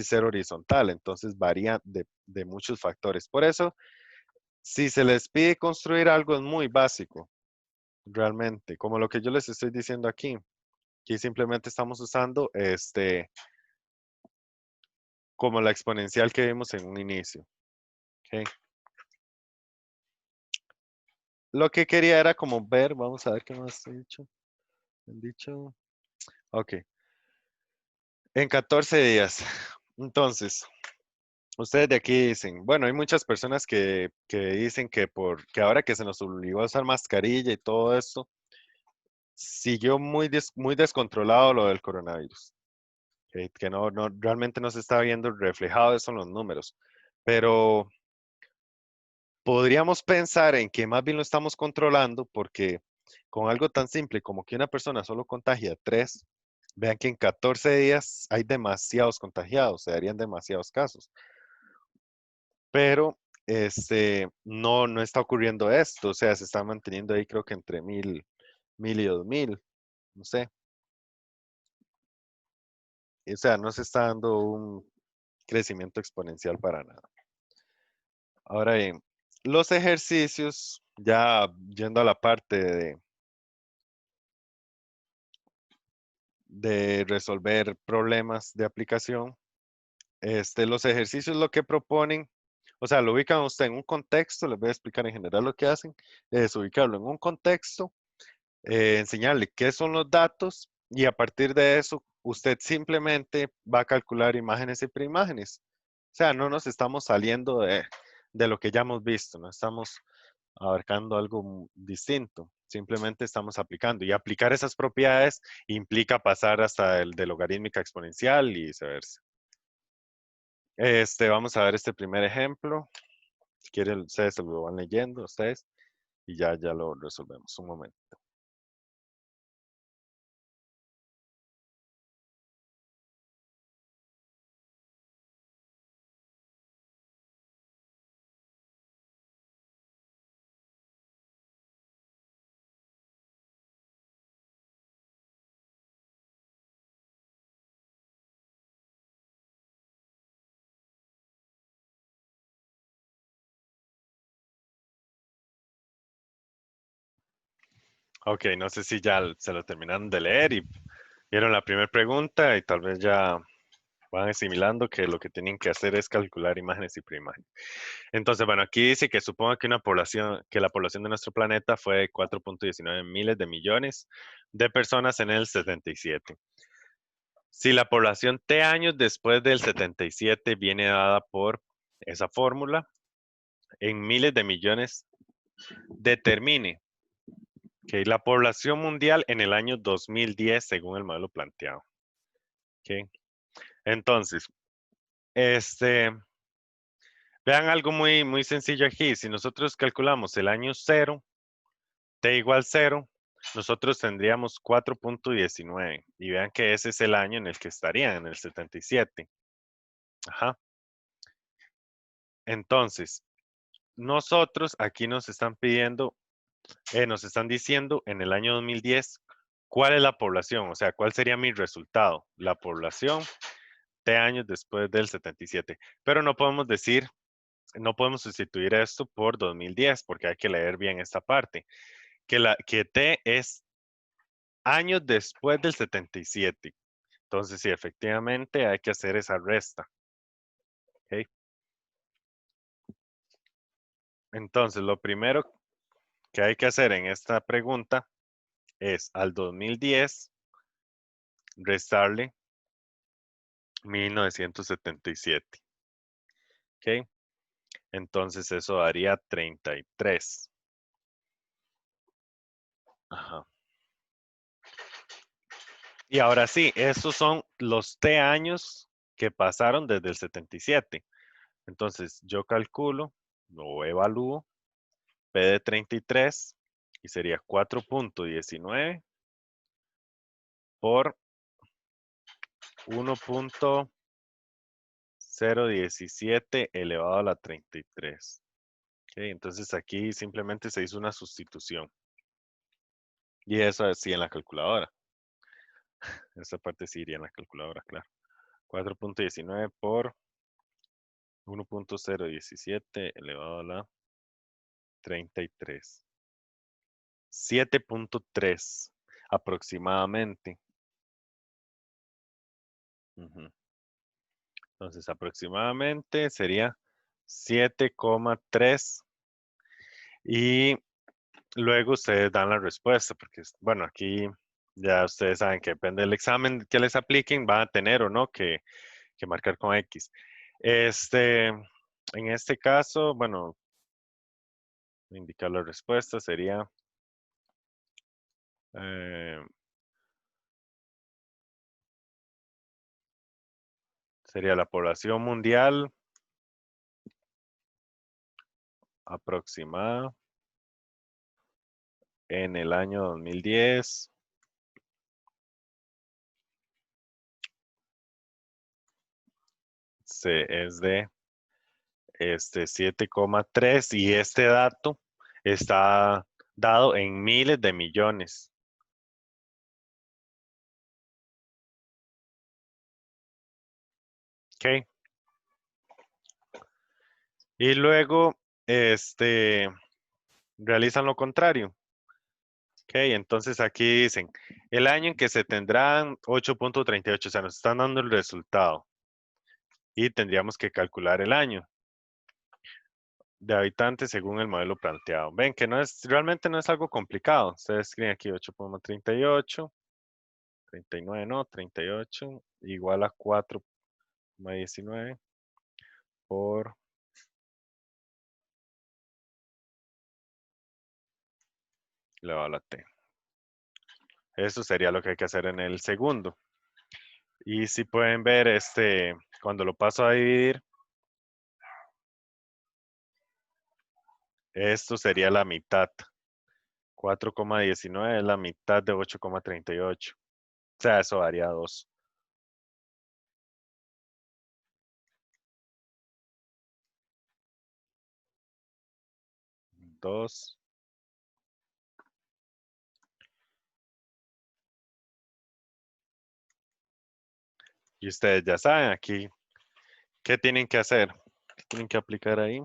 ser horizontal, entonces varía de muchos factores. Por eso, si se les pide construir algo es muy básico, realmente, como lo que yo les estoy diciendo aquí. Aquí simplemente estamos usando como la exponencial que vimos en un inicio. ¿Ok? Lo que quería era como ver, vamos a ver qué más he dicho. Han dicho. Ok, en 14 días. Entonces, ustedes de aquí dicen, bueno, hay muchas personas que dicen que ahora que se nos obligó a usar mascarilla y todo esto, siguió muy descontrolado lo del coronavirus. Que realmente no se está viendo reflejado eso en los números. Pero podríamos pensar en que más bien lo estamos controlando porque con algo tan simple como que una persona solo contagia 3, vean que en 14 días hay demasiados contagiados, se darían demasiados casos. Pero no está ocurriendo esto, o sea, se está manteniendo ahí creo que entre 1.000 y 2.000, no sé. O sea, no se está dando un crecimiento exponencial para nada. Ahora bien, los ejercicios, ya yendo a la parte de resolver problemas de aplicación, los ejercicios lo que proponen, o sea, lo ubican a usted en un contexto, les voy a explicar en general lo que hacen, es ubicarlo en un contexto, enseñarle qué son los datos y a partir de eso usted simplemente va a calcular imágenes y preimágenes. O sea, no nos estamos saliendo de lo que ya hemos visto, no estamos abarcando algo distinto, simplemente estamos aplicando y aplicar esas propiedades implica pasar hasta el de logarítmica exponencial y viceversa. Vamos a ver este primer ejemplo. Si quieren, ustedes se lo van leyendo, ustedes, y ya lo resolvemos. Un momento. Ok, no sé si ya se lo terminaron de leer y vieron la primera pregunta y tal vez ya van asimilando que lo que tienen que hacer es calcular imágenes y preimágenes. Entonces, bueno, aquí dice que suponga que la población de nuestro planeta fue de 4.19 miles de millones de personas en el 77. Si la población T años después del 77 viene dada por esa fórmula, en miles de millones, determine que la población mundial en el año 2010 según el modelo planteado. ¿Ok? Entonces, vean algo muy, muy sencillo aquí. Si nosotros calculamos el año 0, T igual 0, nosotros tendríamos 4.19. Y vean que ese es el año en el que estarían, en el 77. Ajá. Entonces, nosotros aquí nos están pidiendo, nos están diciendo en el año 2010 cuál es la población, o sea, cuál sería mi resultado. La población T años después del 77. Pero no podemos decir, no podemos sustituir esto por 2010 porque hay que leer bien esta parte. Que T es años después del 77. Entonces, sí, efectivamente hay que hacer esa resta. ¿Ok? Entonces, lo primero que hay que hacer en esta pregunta es al 2010 restarle 1977. ¿Ok? Entonces, eso daría 33. Ajá. Y ahora sí, esos son los T años que pasaron desde el 77. Entonces, yo calculo o evalúo P de 33 y sería 4.19 por 1.017 elevado a la 33. Ok, entonces aquí simplemente se hizo una sustitución. Y eso sí en la calculadora. Esta parte sí iría en la calculadora, claro. 4.19 por 1.017 elevado a la 33. 7.3 aproximadamente. Ujú. Entonces, aproximadamente sería 7,3 y luego ustedes dan la respuesta, porque, bueno, aquí ya ustedes saben que depende del examen que les apliquen, van a tener o no que marcar con X. En este caso, bueno, indicar la respuesta eh, sería la población mundial aproximada en el año 2010 es de 7,3 y este dato está dado en miles de millones. ¿Ok? Y luego, realizan lo contrario. ¿Ok? Entonces aquí dicen, el año en que se tendrán 8.38, o sea, nos están dando el resultado. Y tendríamos que calcular el año de habitantes según el modelo planteado. Ven que realmente no es algo complicado. Ustedes escriben aquí 8.38, 39 no, 38, igual a 4,19 por elevado a la t. Eso sería lo que hay que hacer en el segundo. Y si pueden ver, cuando lo paso a dividir, esto sería la mitad. 4,19 es la mitad de 8,38. O sea, eso daría 2. 2. Y ustedes ya saben aquí, ¿qué tienen que hacer? ¿Qué tienen que aplicar ahí?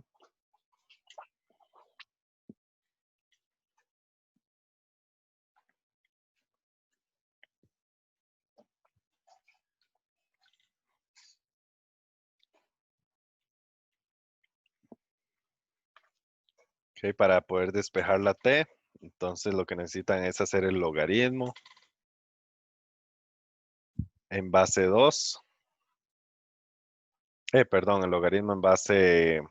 Ok, para poder despejar la t, entonces lo que necesitan es hacer el logaritmo en base 2. Perdón, el logaritmo en base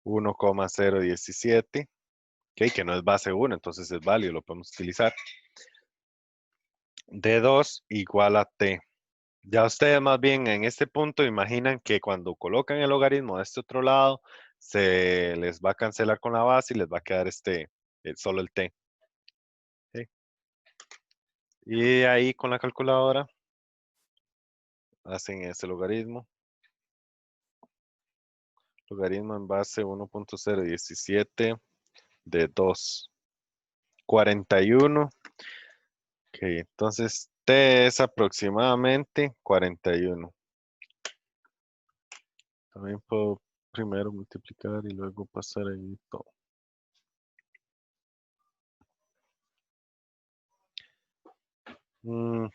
1,017. Ok, que no es base 1, entonces es válido, lo podemos utilizar. D2 igual a t. Ya ustedes más bien en este punto imaginan que cuando colocan el logaritmo de este otro lado, se les va a cancelar con la base y les va a quedar solo el t. ¿Sí? Y ahí con la calculadora hacen ese logaritmo. Logaritmo en base 1,017 de 2. 41. Ok, entonces t es aproximadamente 41. También puedo primero multiplicar y luego pasar ahí todo. Mm,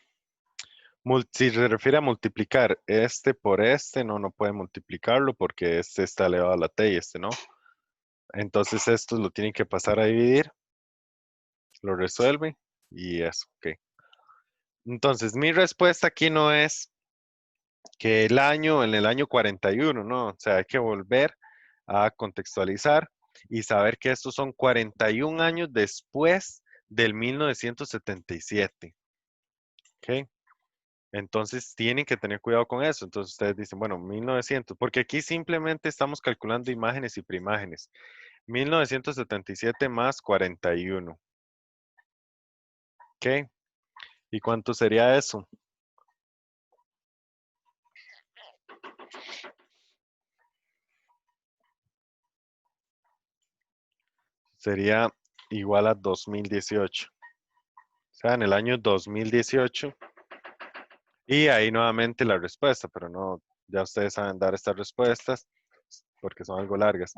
si se refiere a multiplicar este por este, no puede multiplicarlo porque este está elevado a la t y este no. Entonces estos lo tienen que pasar a dividir, lo resuelve y eso, ok. Entonces mi respuesta aquí no es que en el año 41, ¿no? O sea, hay que volver a contextualizar y saber que estos son 41 años después del 1977, ¿ok? Entonces tienen que tener cuidado con eso. Entonces ustedes dicen, bueno, 1900, porque aquí simplemente estamos calculando imágenes y primágenes. 1977 más 41, ¿ok? ¿Y cuánto sería eso? Sería igual a 2018. O sea, en el año 2018. Y ahí nuevamente la respuesta, pero no, ya ustedes saben dar estas respuestas porque son algo largas.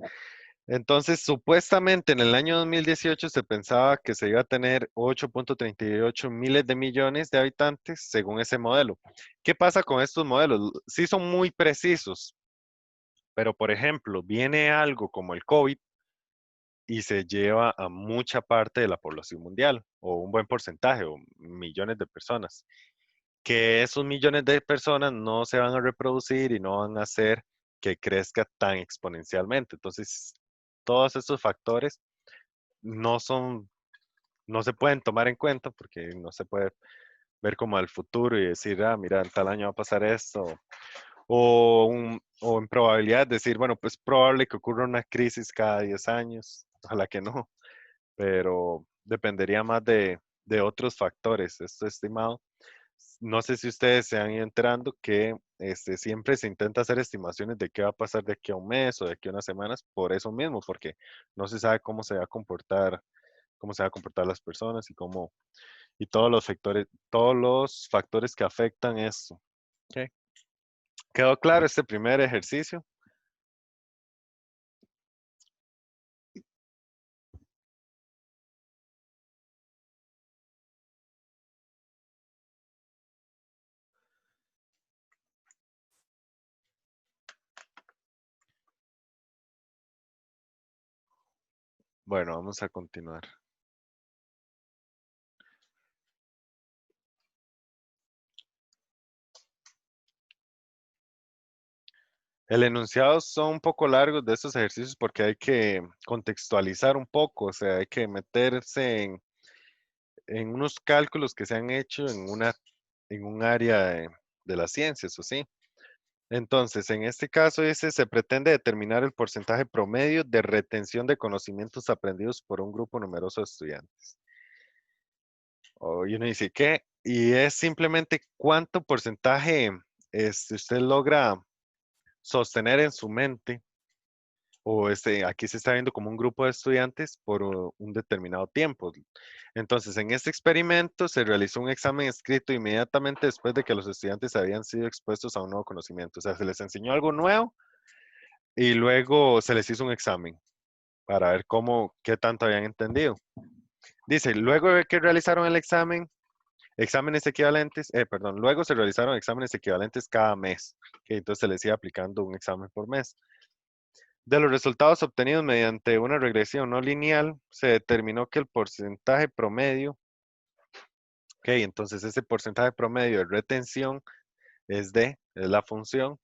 Entonces, supuestamente en el año 2018 se pensaba que se iba a tener 8,38 miles de millones de habitantes según ese modelo. ¿Qué pasa con estos modelos? Sí son muy precisos, pero por ejemplo, viene algo como el COVID y se lleva a mucha parte de la población mundial, o un buen porcentaje, o millones de personas, que esos millones de personas no se van a reproducir y no van a hacer que crezca tan exponencialmente. Entonces, todos estos factores no son, no se pueden tomar en cuenta porque no se puede ver como al futuro y decir, ah, mira, en tal año va a pasar esto. O en probabilidad decir, bueno, pues probable que ocurra una crisis cada 10 años. Ojalá que no, pero dependería más de otros factores. Esto estimado. No sé si ustedes se han ido enterando que siempre se intenta hacer estimaciones de qué va a pasar de aquí a un mes o de aquí a unas semanas por eso mismo, porque no se sabe cómo se va a comportar las personas y y todos los factores que afectan esto. ¿Ok? ¿Quedó claro este primer ejercicio? Bueno, vamos a continuar. El enunciado son un poco largos de estos ejercicios porque hay que contextualizar un poco, o sea, hay que meterse en unos cálculos que se han hecho en un área de las ciencias, ¿o sí? Entonces, en este caso dice, se pretende determinar el porcentaje promedio de retención de conocimientos aprendidos por un grupo numeroso de estudiantes. Y uno dice, ¿qué? Y es simplemente cuánto porcentaje usted logra sostener en su mente, o aquí se está viendo como un grupo de estudiantes por un determinado tiempo. Entonces, en este experimento se realizó un examen escrito inmediatamente después de que los estudiantes habían sido expuestos a un nuevo conocimiento. O sea, se les enseñó algo nuevo y luego se les hizo un examen para ver qué tanto habían entendido. Dice, luego de que realizaron el examen, luego se realizaron exámenes equivalentes cada mes. Que entonces se les iba aplicando un examen por mes. De los resultados obtenidos mediante una regresión no lineal, se determinó que el porcentaje promedio, ok, entonces ese porcentaje promedio de retención es la función,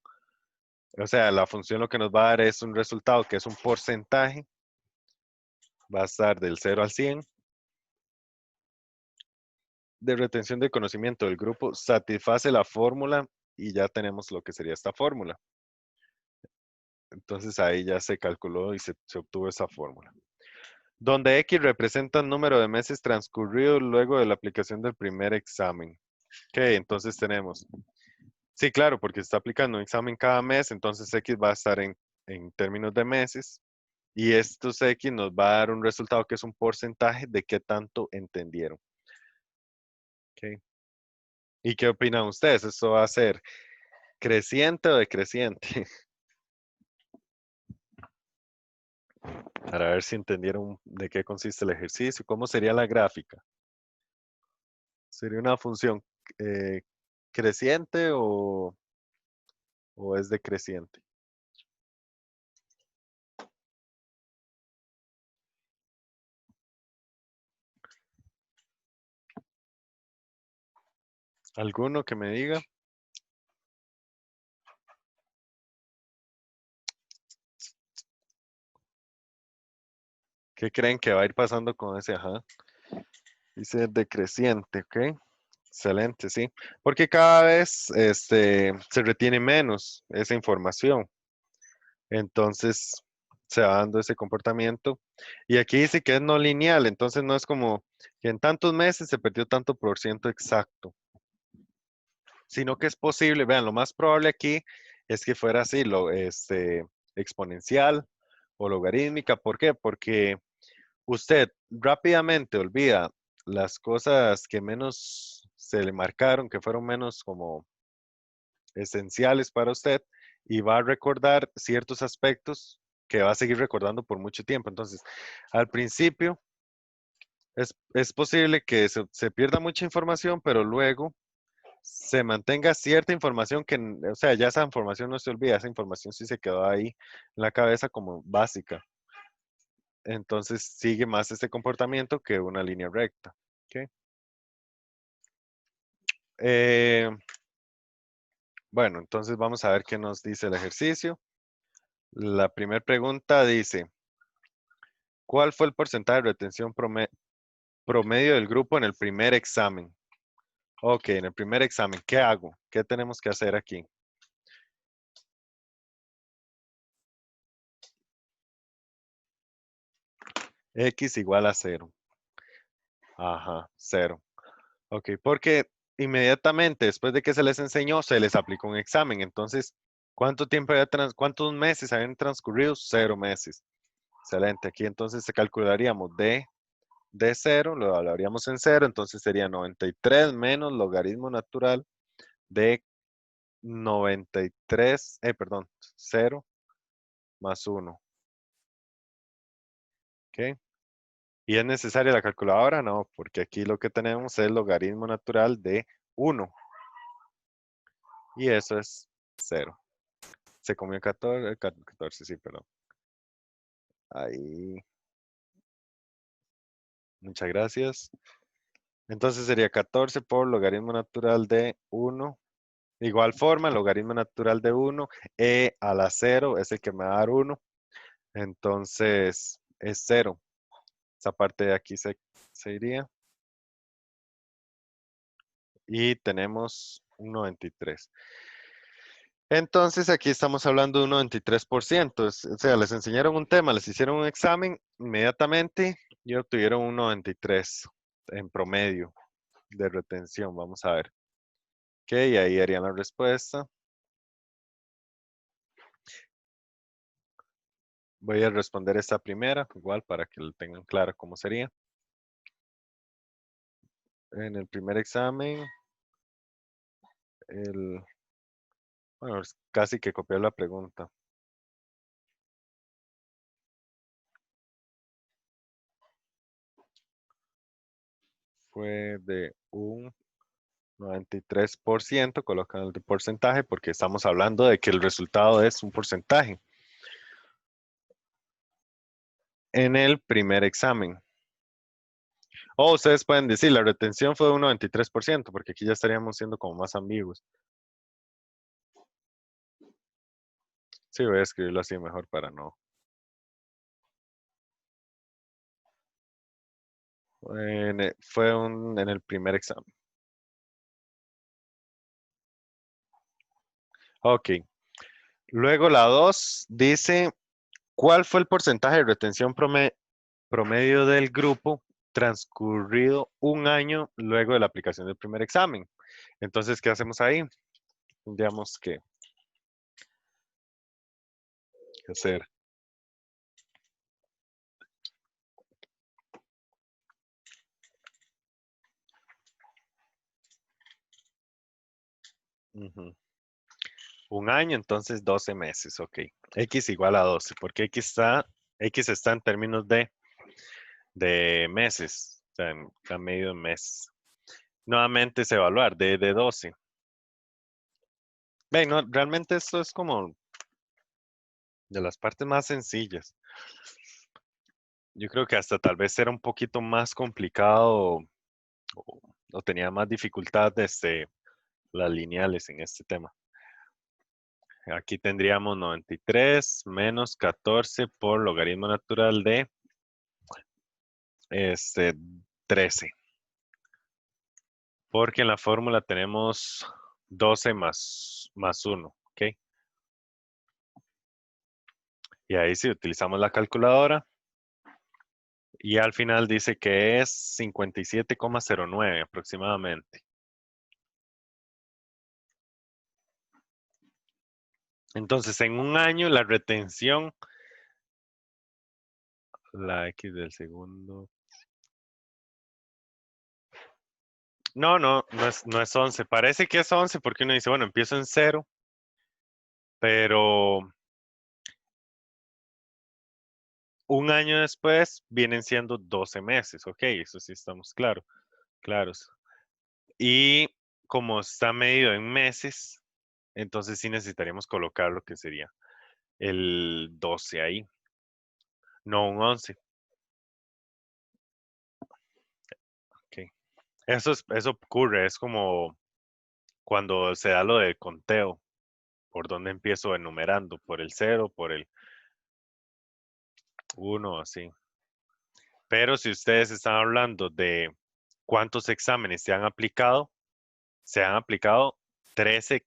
o sea, la función lo que nos va a dar es un resultado que es un porcentaje, va a estar del 0 al 100 de retención de conocimiento del grupo, satisface la fórmula y ya tenemos lo que sería esta fórmula. Entonces ahí ya se calculó y se obtuvo esa fórmula. Donde X representa el número de meses transcurridos luego de la aplicación del primer examen. Ok, entonces tenemos. Sí, claro, porque se está aplicando un examen cada mes, entonces X va a estar en términos de meses y estos X nos va a dar un resultado que es un porcentaje de qué tanto entendieron. Ok. ¿Y qué opinan ustedes? ¿Esto va a ser creciente o decreciente? Para ver si entendieron de qué consiste el ejercicio. ¿Cómo sería la gráfica? ¿Sería una función eh, creciente o es decreciente? ¿Alguno que me diga? ¿Qué creen que va a ir pasando con ese? Ajá. Dice decreciente, ¿ok? Excelente, sí. Porque cada vez se retiene menos esa información. Entonces se va dando ese comportamiento. Y aquí dice que es no lineal, entonces no es como que en tantos meses se perdió tanto por ciento exacto, sino que es posible, vean, lo más probable aquí es que fuera así, exponencial o logarítmica. ¿Por qué? Porque usted rápidamente olvida las cosas que menos se le marcaron, que fueron menos como esenciales para usted, y va a recordar ciertos aspectos que va a seguir recordando por mucho tiempo. Entonces, al principio es posible que se pierda mucha información, pero luego se mantenga cierta información que, o sea, ya esa información no se olvida, esa información sí se quedó ahí en la cabeza como básica. Entonces sigue más este comportamiento que una línea recta. ¿Ok? Eh, bueno, entonces vamos a ver qué nos dice el ejercicio. La primera pregunta dice, ¿cuál fue el porcentaje de retención promedio del grupo en el primer examen? Ok, en el primer examen, ¿qué hago? ¿Qué tenemos que hacer aquí? X igual a 0. Ajá, 0. Ok, porque inmediatamente después de que se les enseñó, se les aplicó un examen. Entonces, ¿cuántos meses habían transcurrido? 0 meses. Excelente. Aquí entonces se calcularíamos de 0, lo hablaríamos en 0, entonces sería 93 menos logaritmo natural de 93, perdón, 0 más 1. ¿Ok? ¿Y es necesaria la calculadora? No, porque aquí lo que tenemos es el logaritmo natural de 1 y eso es 0. Se comió 14, 14, sí, perdón. Ahí, muchas gracias. Entonces sería 14 por logaritmo natural de 1. De igual forma, logaritmo natural de 1, a la 0 es el que me va a dar 1. Entonces es 0. Esa parte de aquí se iría. Y tenemos un 93. Entonces aquí estamos hablando de un 93%. O sea, les enseñaron un tema, les hicieron un examen inmediatamente y obtuvieron un 93 en promedio de retención. Vamos a ver. Ok, ahí harían la respuesta. Voy a responder esta primera, igual para que lo tengan claro cómo sería. En el primer examen, bueno, casi que copié la pregunta. Fue de un 93%, colocan el porcentaje porque estamos hablando de que el resultado es un porcentaje. en el primer examen. O ustedes pueden decir, la retención fue de un 93%, porque aquí ya estaríamos siendo como más ambiguos. Sí, voy a escribirlo así mejor para no. Fue en el primer examen. Ok. Luego la 2 dice, ¿cuál fue el porcentaje de retención promedio del grupo transcurrido un año luego de la aplicación del primer examen? Entonces, ¿qué hacemos ahí? Tendríamos que hacer. Ujú. Un año, entonces 12 meses, ok. X igual a 12, porque X está en términos de meses, o sea, está medio en meses. Nuevamente es evaluar de 12. Ven, no, realmente esto es como de las partes más sencillas. Yo creo que hasta tal vez era un poquito más complicado o, o tenía más dificultad desde las lineales en este tema. Aquí tendríamos 93 menos 14 por logaritmo natural de este 13. Porque en la fórmula tenemos 12 más 1, ¿ok? Y ahí sí utilizamos la calculadora. Y al final dice que es 57,09 aproximadamente. Entonces, en un año la retención, la X del segundo. No es 11. Parece que es 11 porque uno dice, bueno, empiezo en 0, pero un año después vienen siendo 12 meses. Ok, eso sí estamos claros. Y como está medido en meses, entonces sí necesitaríamos colocar lo que sería el 12 ahí, no un 11. Ok. Eso ocurre, es como cuando se da lo del conteo, por dónde empiezo enumerando, por el 0, por el 1, así. Pero si ustedes están hablando de cuántos exámenes se han aplicado 13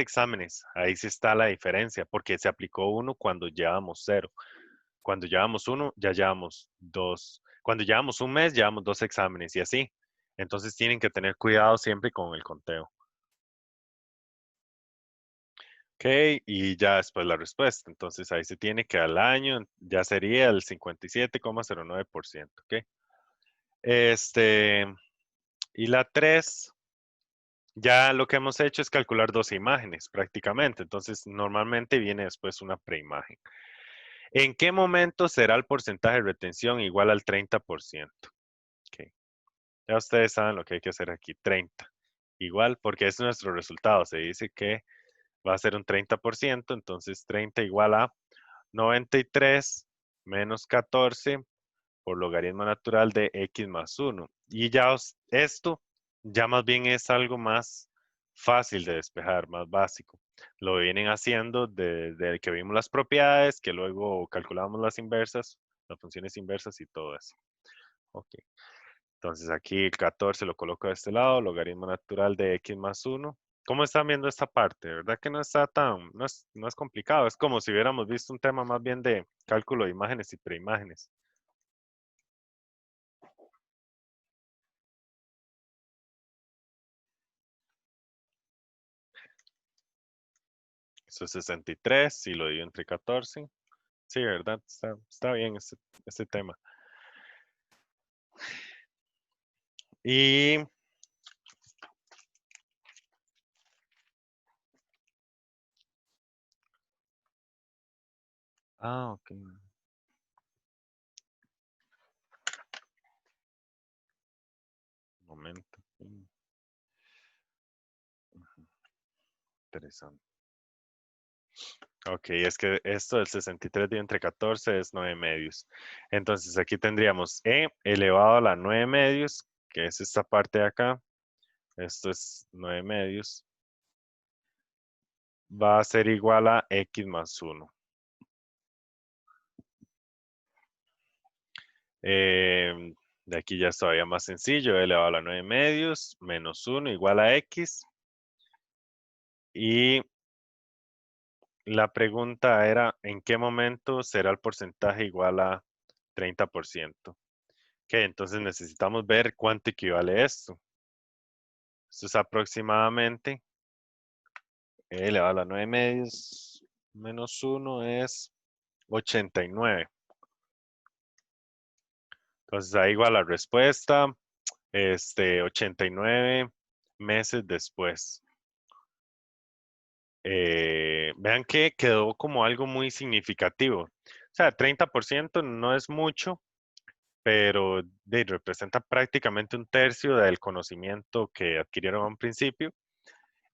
exámenes. Ahí sí está la diferencia, porque se aplicó uno cuando llevamos 0. Cuando llevamos uno, ya llevamos 2. Cuando llevamos un mes, llevamos 2 exámenes y así. Entonces tienen que tener cuidado siempre con el conteo. Ok, y ya después la respuesta. Entonces ahí se tiene que al año ya sería el 57,09%. Ok. Este, y la 3 ya lo que hemos hecho es calcular 12 imágenes prácticamente. Entonces normalmente viene después una preimagen. ¿En qué momento será el porcentaje de retención igual al 30%? Ok. Ya ustedes saben lo que hay que hacer aquí, 30. Igual, porque es nuestro resultado. Se dice que va a ser un 30%, entonces 30 igual a 93 menos 14 por logaritmo natural de x más 1. Y ya esto ya más bien es algo más fácil de despejar, más básico. Lo vienen haciendo desde que vimos las propiedades, que luego calculamos las inversas, las funciones inversas y todo eso. Ok. Entonces aquí el 14 lo coloco de este lado, logaritmo natural de x más 1. ¿Cómo están viendo esta parte? ¿Verdad que no está no es complicado? Es como si hubiéramos visto un tema más bien de cálculo de imágenes y preimágenes. Eso es 63 y lo divido entre 14. Sí, ¿verdad? Está bien este tema. Y ok. Un momento. Interesante. Ok, es que esto del 63 dividido entre 14 es 9 medios. Entonces aquí tendríamos E elevado a la 9 medios, que es esta parte de acá. Esto es 9 medios. Va a ser igual a X más 1. De aquí ya es todavía más sencillo. E elevado a la 9 medios menos 1 igual a X. Y la pregunta era, ¿en qué momento será el porcentaje igual a 30%? Ok, entonces necesitamos ver cuánto equivale esto. Esto es aproximadamente E elevado a la 9 medios menos 1 es 89. Entonces ahí igual la respuesta, 89 meses después. Vean que quedó como algo muy significativo. O sea, 30% no es mucho, pero representa prácticamente un tercio del conocimiento que adquirieron a un principio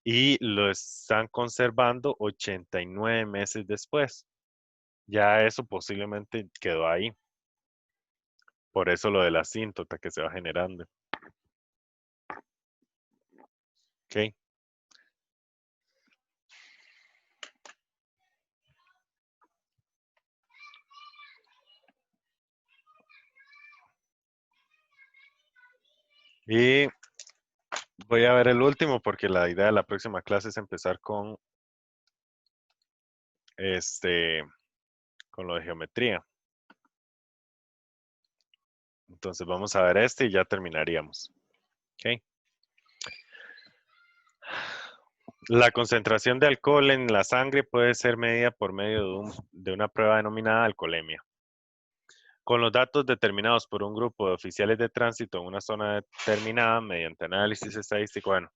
y lo están conservando 89 meses después. Ya eso posiblemente quedó ahí. Por eso lo de la asíntota que se va generando. ¿Ok? Y voy a ver el último porque la idea de la próxima clase es empezar este, con lo de geometría. Entonces vamos a ver este y ya terminaríamos. ¿Ok? La concentración de alcohol en la sangre puede ser medida por medio de una prueba denominada alcoholemia. Con los datos determinados por un grupo de oficiales de tránsito en una zona determinada mediante análisis estadístico, bueno,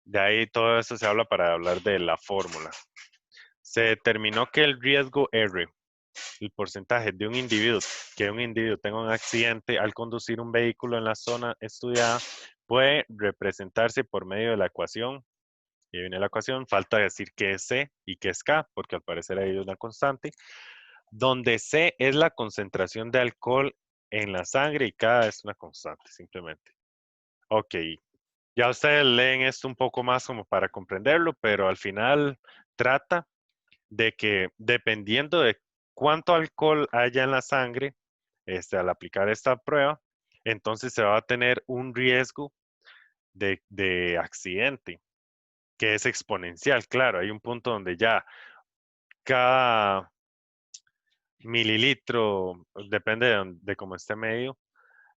de ahí todo eso se habla para hablar de la fórmula. Se determinó que el riesgo R, el porcentaje de que un individuo tenga un accidente al conducir un vehículo en la zona estudiada, puede representarse por medio de la ecuación. Y viene la ecuación, falta decir qué es C y qué es K, porque al parecer hay una constante, donde C es la concentración de alcohol en la sangre y K es una constante, simplemente. Ok, ya ustedes leen esto un poco más como para comprenderlo, pero al final trata de que dependiendo de cuánto alcohol haya en la sangre, al aplicar esta prueba, entonces se va a tener un riesgo de accidente, que es exponencial. Claro, hay un punto donde ya cada mililitro, depende de cómo esté medio,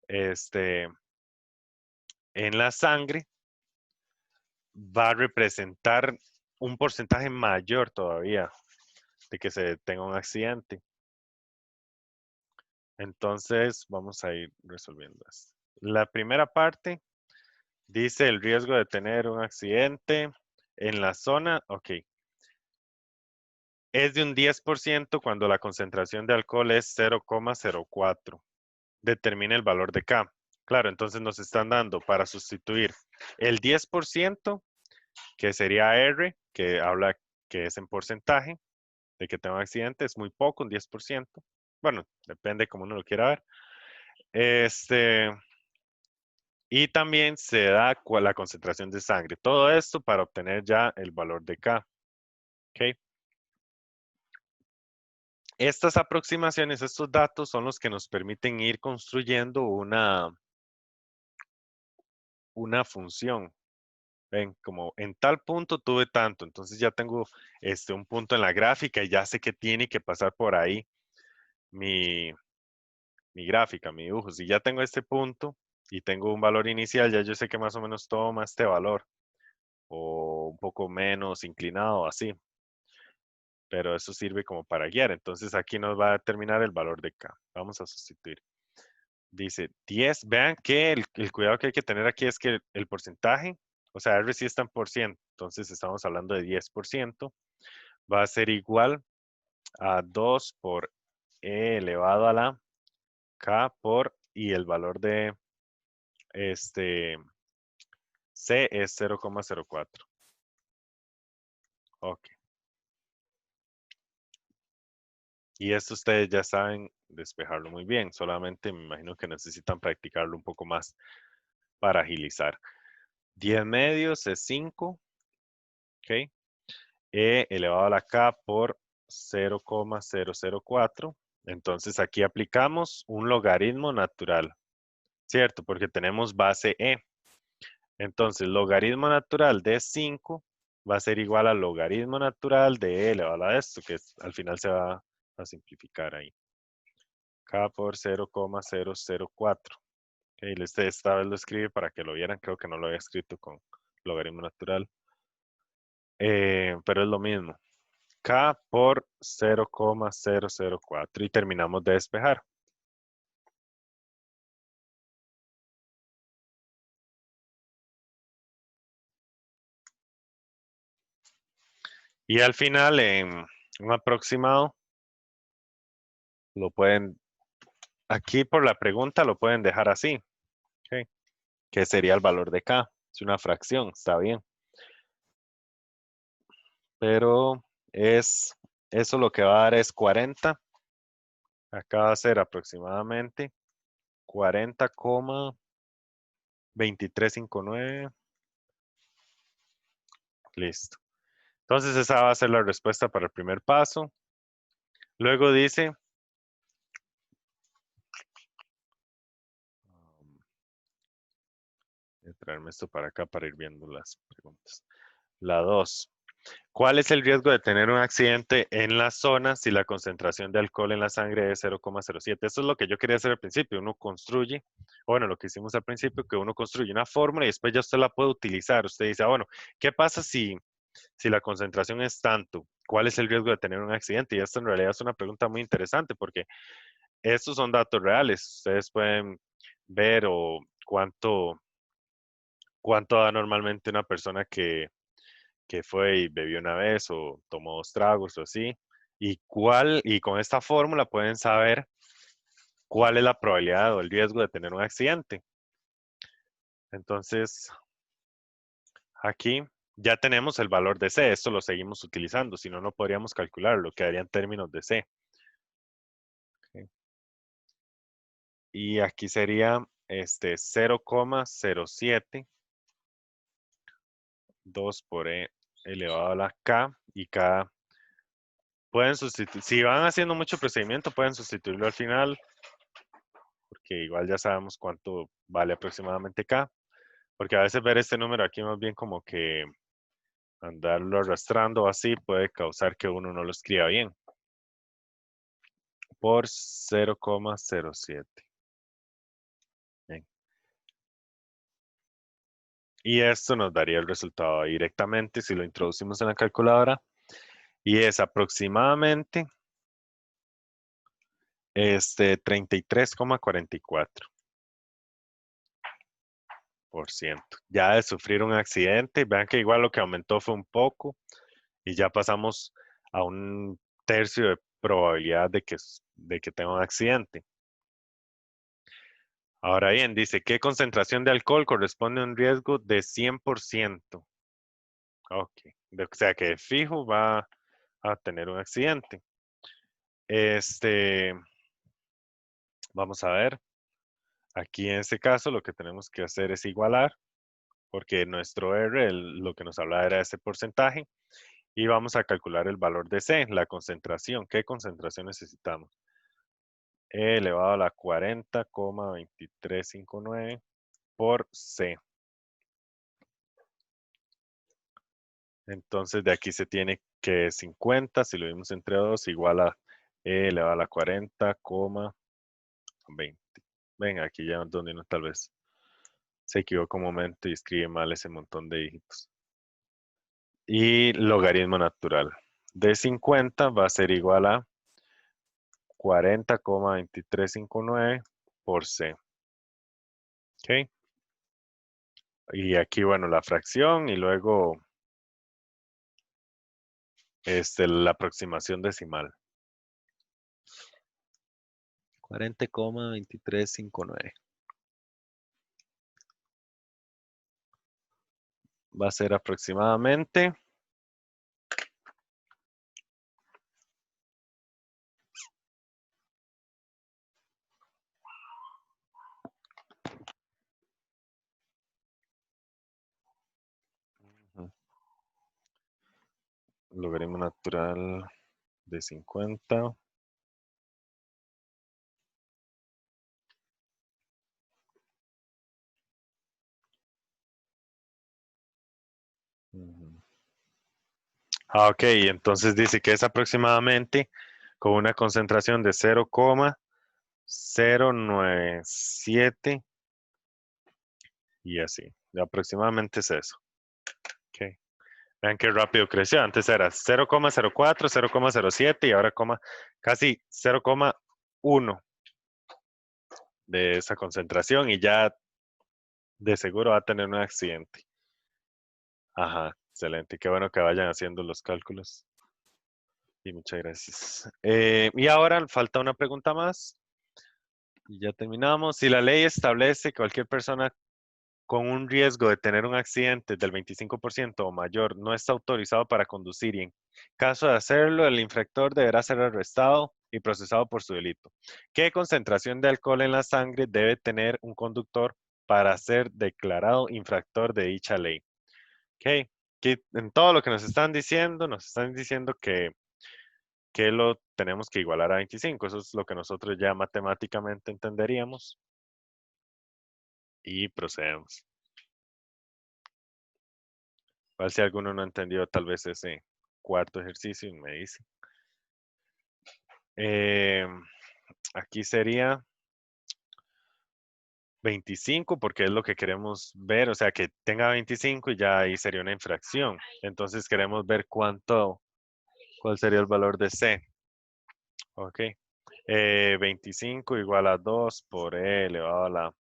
este, en la sangre, va a representar un porcentaje mayor todavía de que se tenga un accidente. Entonces, vamos a ir resolviendo esto. La primera parte dice el riesgo de tener un accidente en la zona, ok, es de un 10% cuando la concentración de alcohol es 0,04. Determina el valor de K. Claro, entonces nos están dando para sustituir el 10%, que sería R, que habla que es en porcentaje de que tenga un accidente, es muy poco, un 10%. Bueno, depende como uno lo quiera ver. Y también se da la concentración de sangre. Todo esto para obtener ya el valor de K. ¿Ok? Estas aproximaciones, estos datos son los que nos permiten ir construyendo una función. Ven, como en tal punto tuve tanto, entonces ya tengo un punto en la gráfica y ya sé que tiene que pasar por ahí mi, mi gráfica, mi dibujo. Si ya tengo este punto y tengo un valor inicial, ya yo sé que más o menos toma este valor o un poco menos inclinado, así. Pero eso sirve como para guiar. Entonces aquí nos va a determinar el valor de K. Vamos a sustituir. Dice 10. Vean que el cuidado que hay que tener aquí es que el porcentaje, o sea, R sí está en por ciento. Entonces estamos hablando de 10%. Va a ser igual a 2 por E elevado a la K por, y el valor de C es 0,04. Ok. Y esto ustedes ya saben despejarlo muy bien. Solamente me imagino que necesitan practicarlo un poco más para agilizar. 10 medios es 5. ¿Ok? E elevado a la k por 0,004. Entonces aquí aplicamos un logaritmo natural, ¿cierto? Porque tenemos base e. Entonces, logaritmo natural de 5 va a ser igual al logaritmo natural de e elevado a esto, que al final se va a simplificar ahí. K por 0,004. Okay, esta vez lo escribe para que lo vieran. Creo que no lo había escrito con logaritmo natural. Pero es lo mismo. K por 0,004 y terminamos de despejar. Y al final, en un aproximado, lo pueden, aquí por la pregunta lo pueden dejar así, ¿ok? Que sería el valor de K. Es una fracción, está bien. Pero eso lo que va a dar es 40. Acá va a ser aproximadamente 40,2359. Listo. Entonces esa va a ser la respuesta para el primer paso. Luego dice, voy a traerme esto para acá para ir viendo las preguntas. La 2. ¿Cuál es el riesgo de tener un accidente en la zona si la concentración de alcohol en la sangre es 0,07? Eso es lo que yo quería hacer al principio. Uno construye, bueno, lo que hicimos al principio, que uno construye una fórmula y después ya usted la puede utilizar. Usted dice, bueno, ¿qué pasa si la concentración es tanto? ¿Cuál es el riesgo de tener un accidente? Y esto en realidad es una pregunta muy interesante porque estos son datos reales. Ustedes pueden ver o cuánto da normalmente una persona que fue y bebió una vez o tomó 2 tragos o así. Y con esta fórmula pueden saber cuál es la probabilidad o el riesgo de tener un accidente. Entonces, aquí ya tenemos el valor de C. Esto lo seguimos utilizando. Si no, no podríamos calcularlo. Quedaría en términos de C. Ok. Y aquí sería 0,07. 2 por E elevado a la K. Y K pueden sustituir. Si van haciendo mucho procedimiento, pueden sustituirlo al final. Porque igual ya sabemos cuánto vale aproximadamente K. Porque a veces ver este número aquí más bien como que andarlo arrastrando así puede causar que uno no lo escriba bien. Por 0,07. Bien. Y esto nos daría el resultado directamente si lo introducimos en la calculadora. Y es aproximadamente 33,44%. Ya de sufrir un accidente, vean que igual lo que aumentó fue un poco y ya pasamos a un tercio de probabilidad de que tenga un accidente. Ahora bien, dice, ¿qué concentración de alcohol corresponde a un riesgo de 100%? Ok, o sea que fijo va a tener un accidente. Vamos a ver, aquí en este caso lo que tenemos que hacer es igualar, porque nuestro R, lo que nos habla era ese porcentaje, y vamos a calcular el valor de C, la concentración. ¿Qué concentración necesitamos? E elevado a la 40,2359 por C. Entonces de aquí se tiene que 50, si lo vimos entre 2, igual a E elevado a la 40,20. Ven, aquí ya donde uno tal vez se equivoca un momento y escribe mal ese montón de dígitos. Y logaritmo natural de 50 va a ser igual a 40,2359 por C. ¿Ok? Y aquí, bueno, la fracción y luego la aproximación decimal. 40,2359. Va a ser aproximadamente logaritmo natural de 50. Ujú. Ok, entonces dice que es aproximadamente con una concentración de 0,097 y así. Aproximadamente es eso. Ok. Vean qué rápido creció. Antes era 0,04, 0,07 y ahora casi 0,1 de esa concentración y ya de seguro va a tener un accidente. Ajá, excelente. Qué bueno que vayan haciendo los cálculos. Y muchas gracias. Y ahora falta una pregunta más. Y ya terminamos. Si la ley establece que cualquier persona con un riesgo de tener un accidente del 25% o mayor no está autorizado para conducir y en caso de hacerlo, el infractor deberá ser arrestado y procesado por su delito. ¿Qué concentración de alcohol en la sangre debe tener un conductor para ser declarado infractor de dicha ley? Ok, que en todo lo que nos están diciendo que lo tenemos que igualar a 25. Eso es lo que nosotros ya matemáticamente entenderíamos y procedemos. A ver si alguno no entendió tal vez ese cuarto ejercicio y me dice. Eh, Aquí sería 25 porque es lo que queremos ver, o sea, que tenga 25 y ya ahí sería una infracción. Entonces queremos ver cuál sería el valor de C. Ok. 25 igual a 2 por E elevado a la...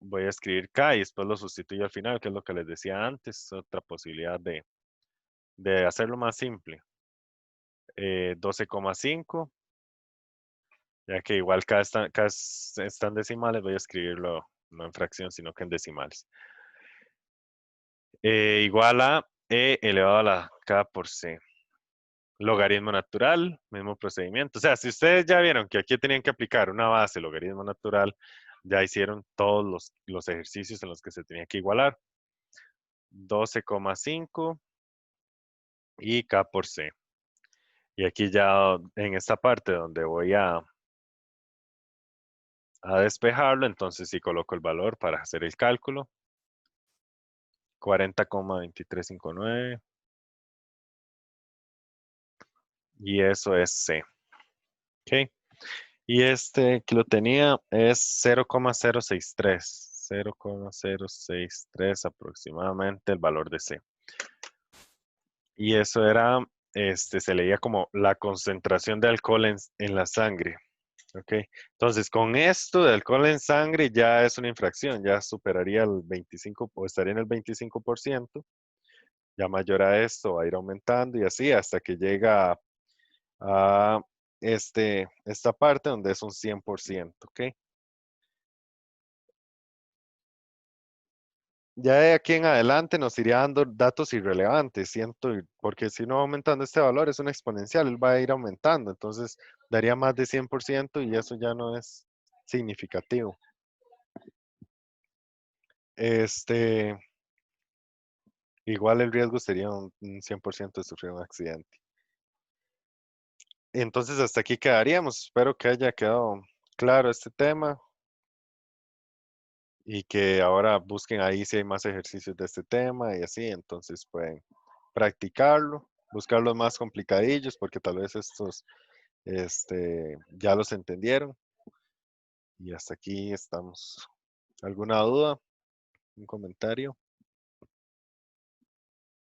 Voy a escribir K y después lo sustituyo al final, que es lo que les decía antes, otra posibilidad de hacerlo más simple. 12,5. Ya que igual están decimales, voy a escribirlo no en fracción, sino que en decimales. Igual a E elevado a la K por C. Logaritmo natural, mismo procedimiento. O sea, si ustedes ya vieron que aquí tenían que aplicar una base, logaritmo natural, ya hicieron todos los ejercicios en los que se tenía que igualar. 12,5 y K por C. Y aquí ya en esta parte donde voy a despejarlo, entonces sí coloco el valor para hacer el cálculo. 40,2359 y eso es C. ¿Ok? Y este que lo tenía es 0,063. 0,063 aproximadamente el valor de C. Y eso era, se leía como la concentración de alcohol en la sangre. ¿Ok? Entonces, con esto de alcohol en sangre ya es una infracción, ya superaría el 25 o estaría en el 25%. Ya mayor a esto va a ir aumentando y así hasta que llega a esta parte donde es un 100%, ¿ok? Ya de aquí en adelante nos iría dando datos irrelevantes, siento, porque si no va aumentando este valor es una exponencial, él va a ir aumentando, entonces daría más de 100% y eso ya no es significativo. Este, igual el riesgo sería un 100% de sufrir un accidente. Entonces hasta aquí quedaríamos. Espero que haya quedado claro este tema y que ahora busquen ahí si hay más ejercicios de este tema y así, entonces pueden practicarlo, buscar los más complicadillos porque tal vez estos ya los entendieron y hasta aquí estamos. ¿Alguna duda? ¿Un comentario?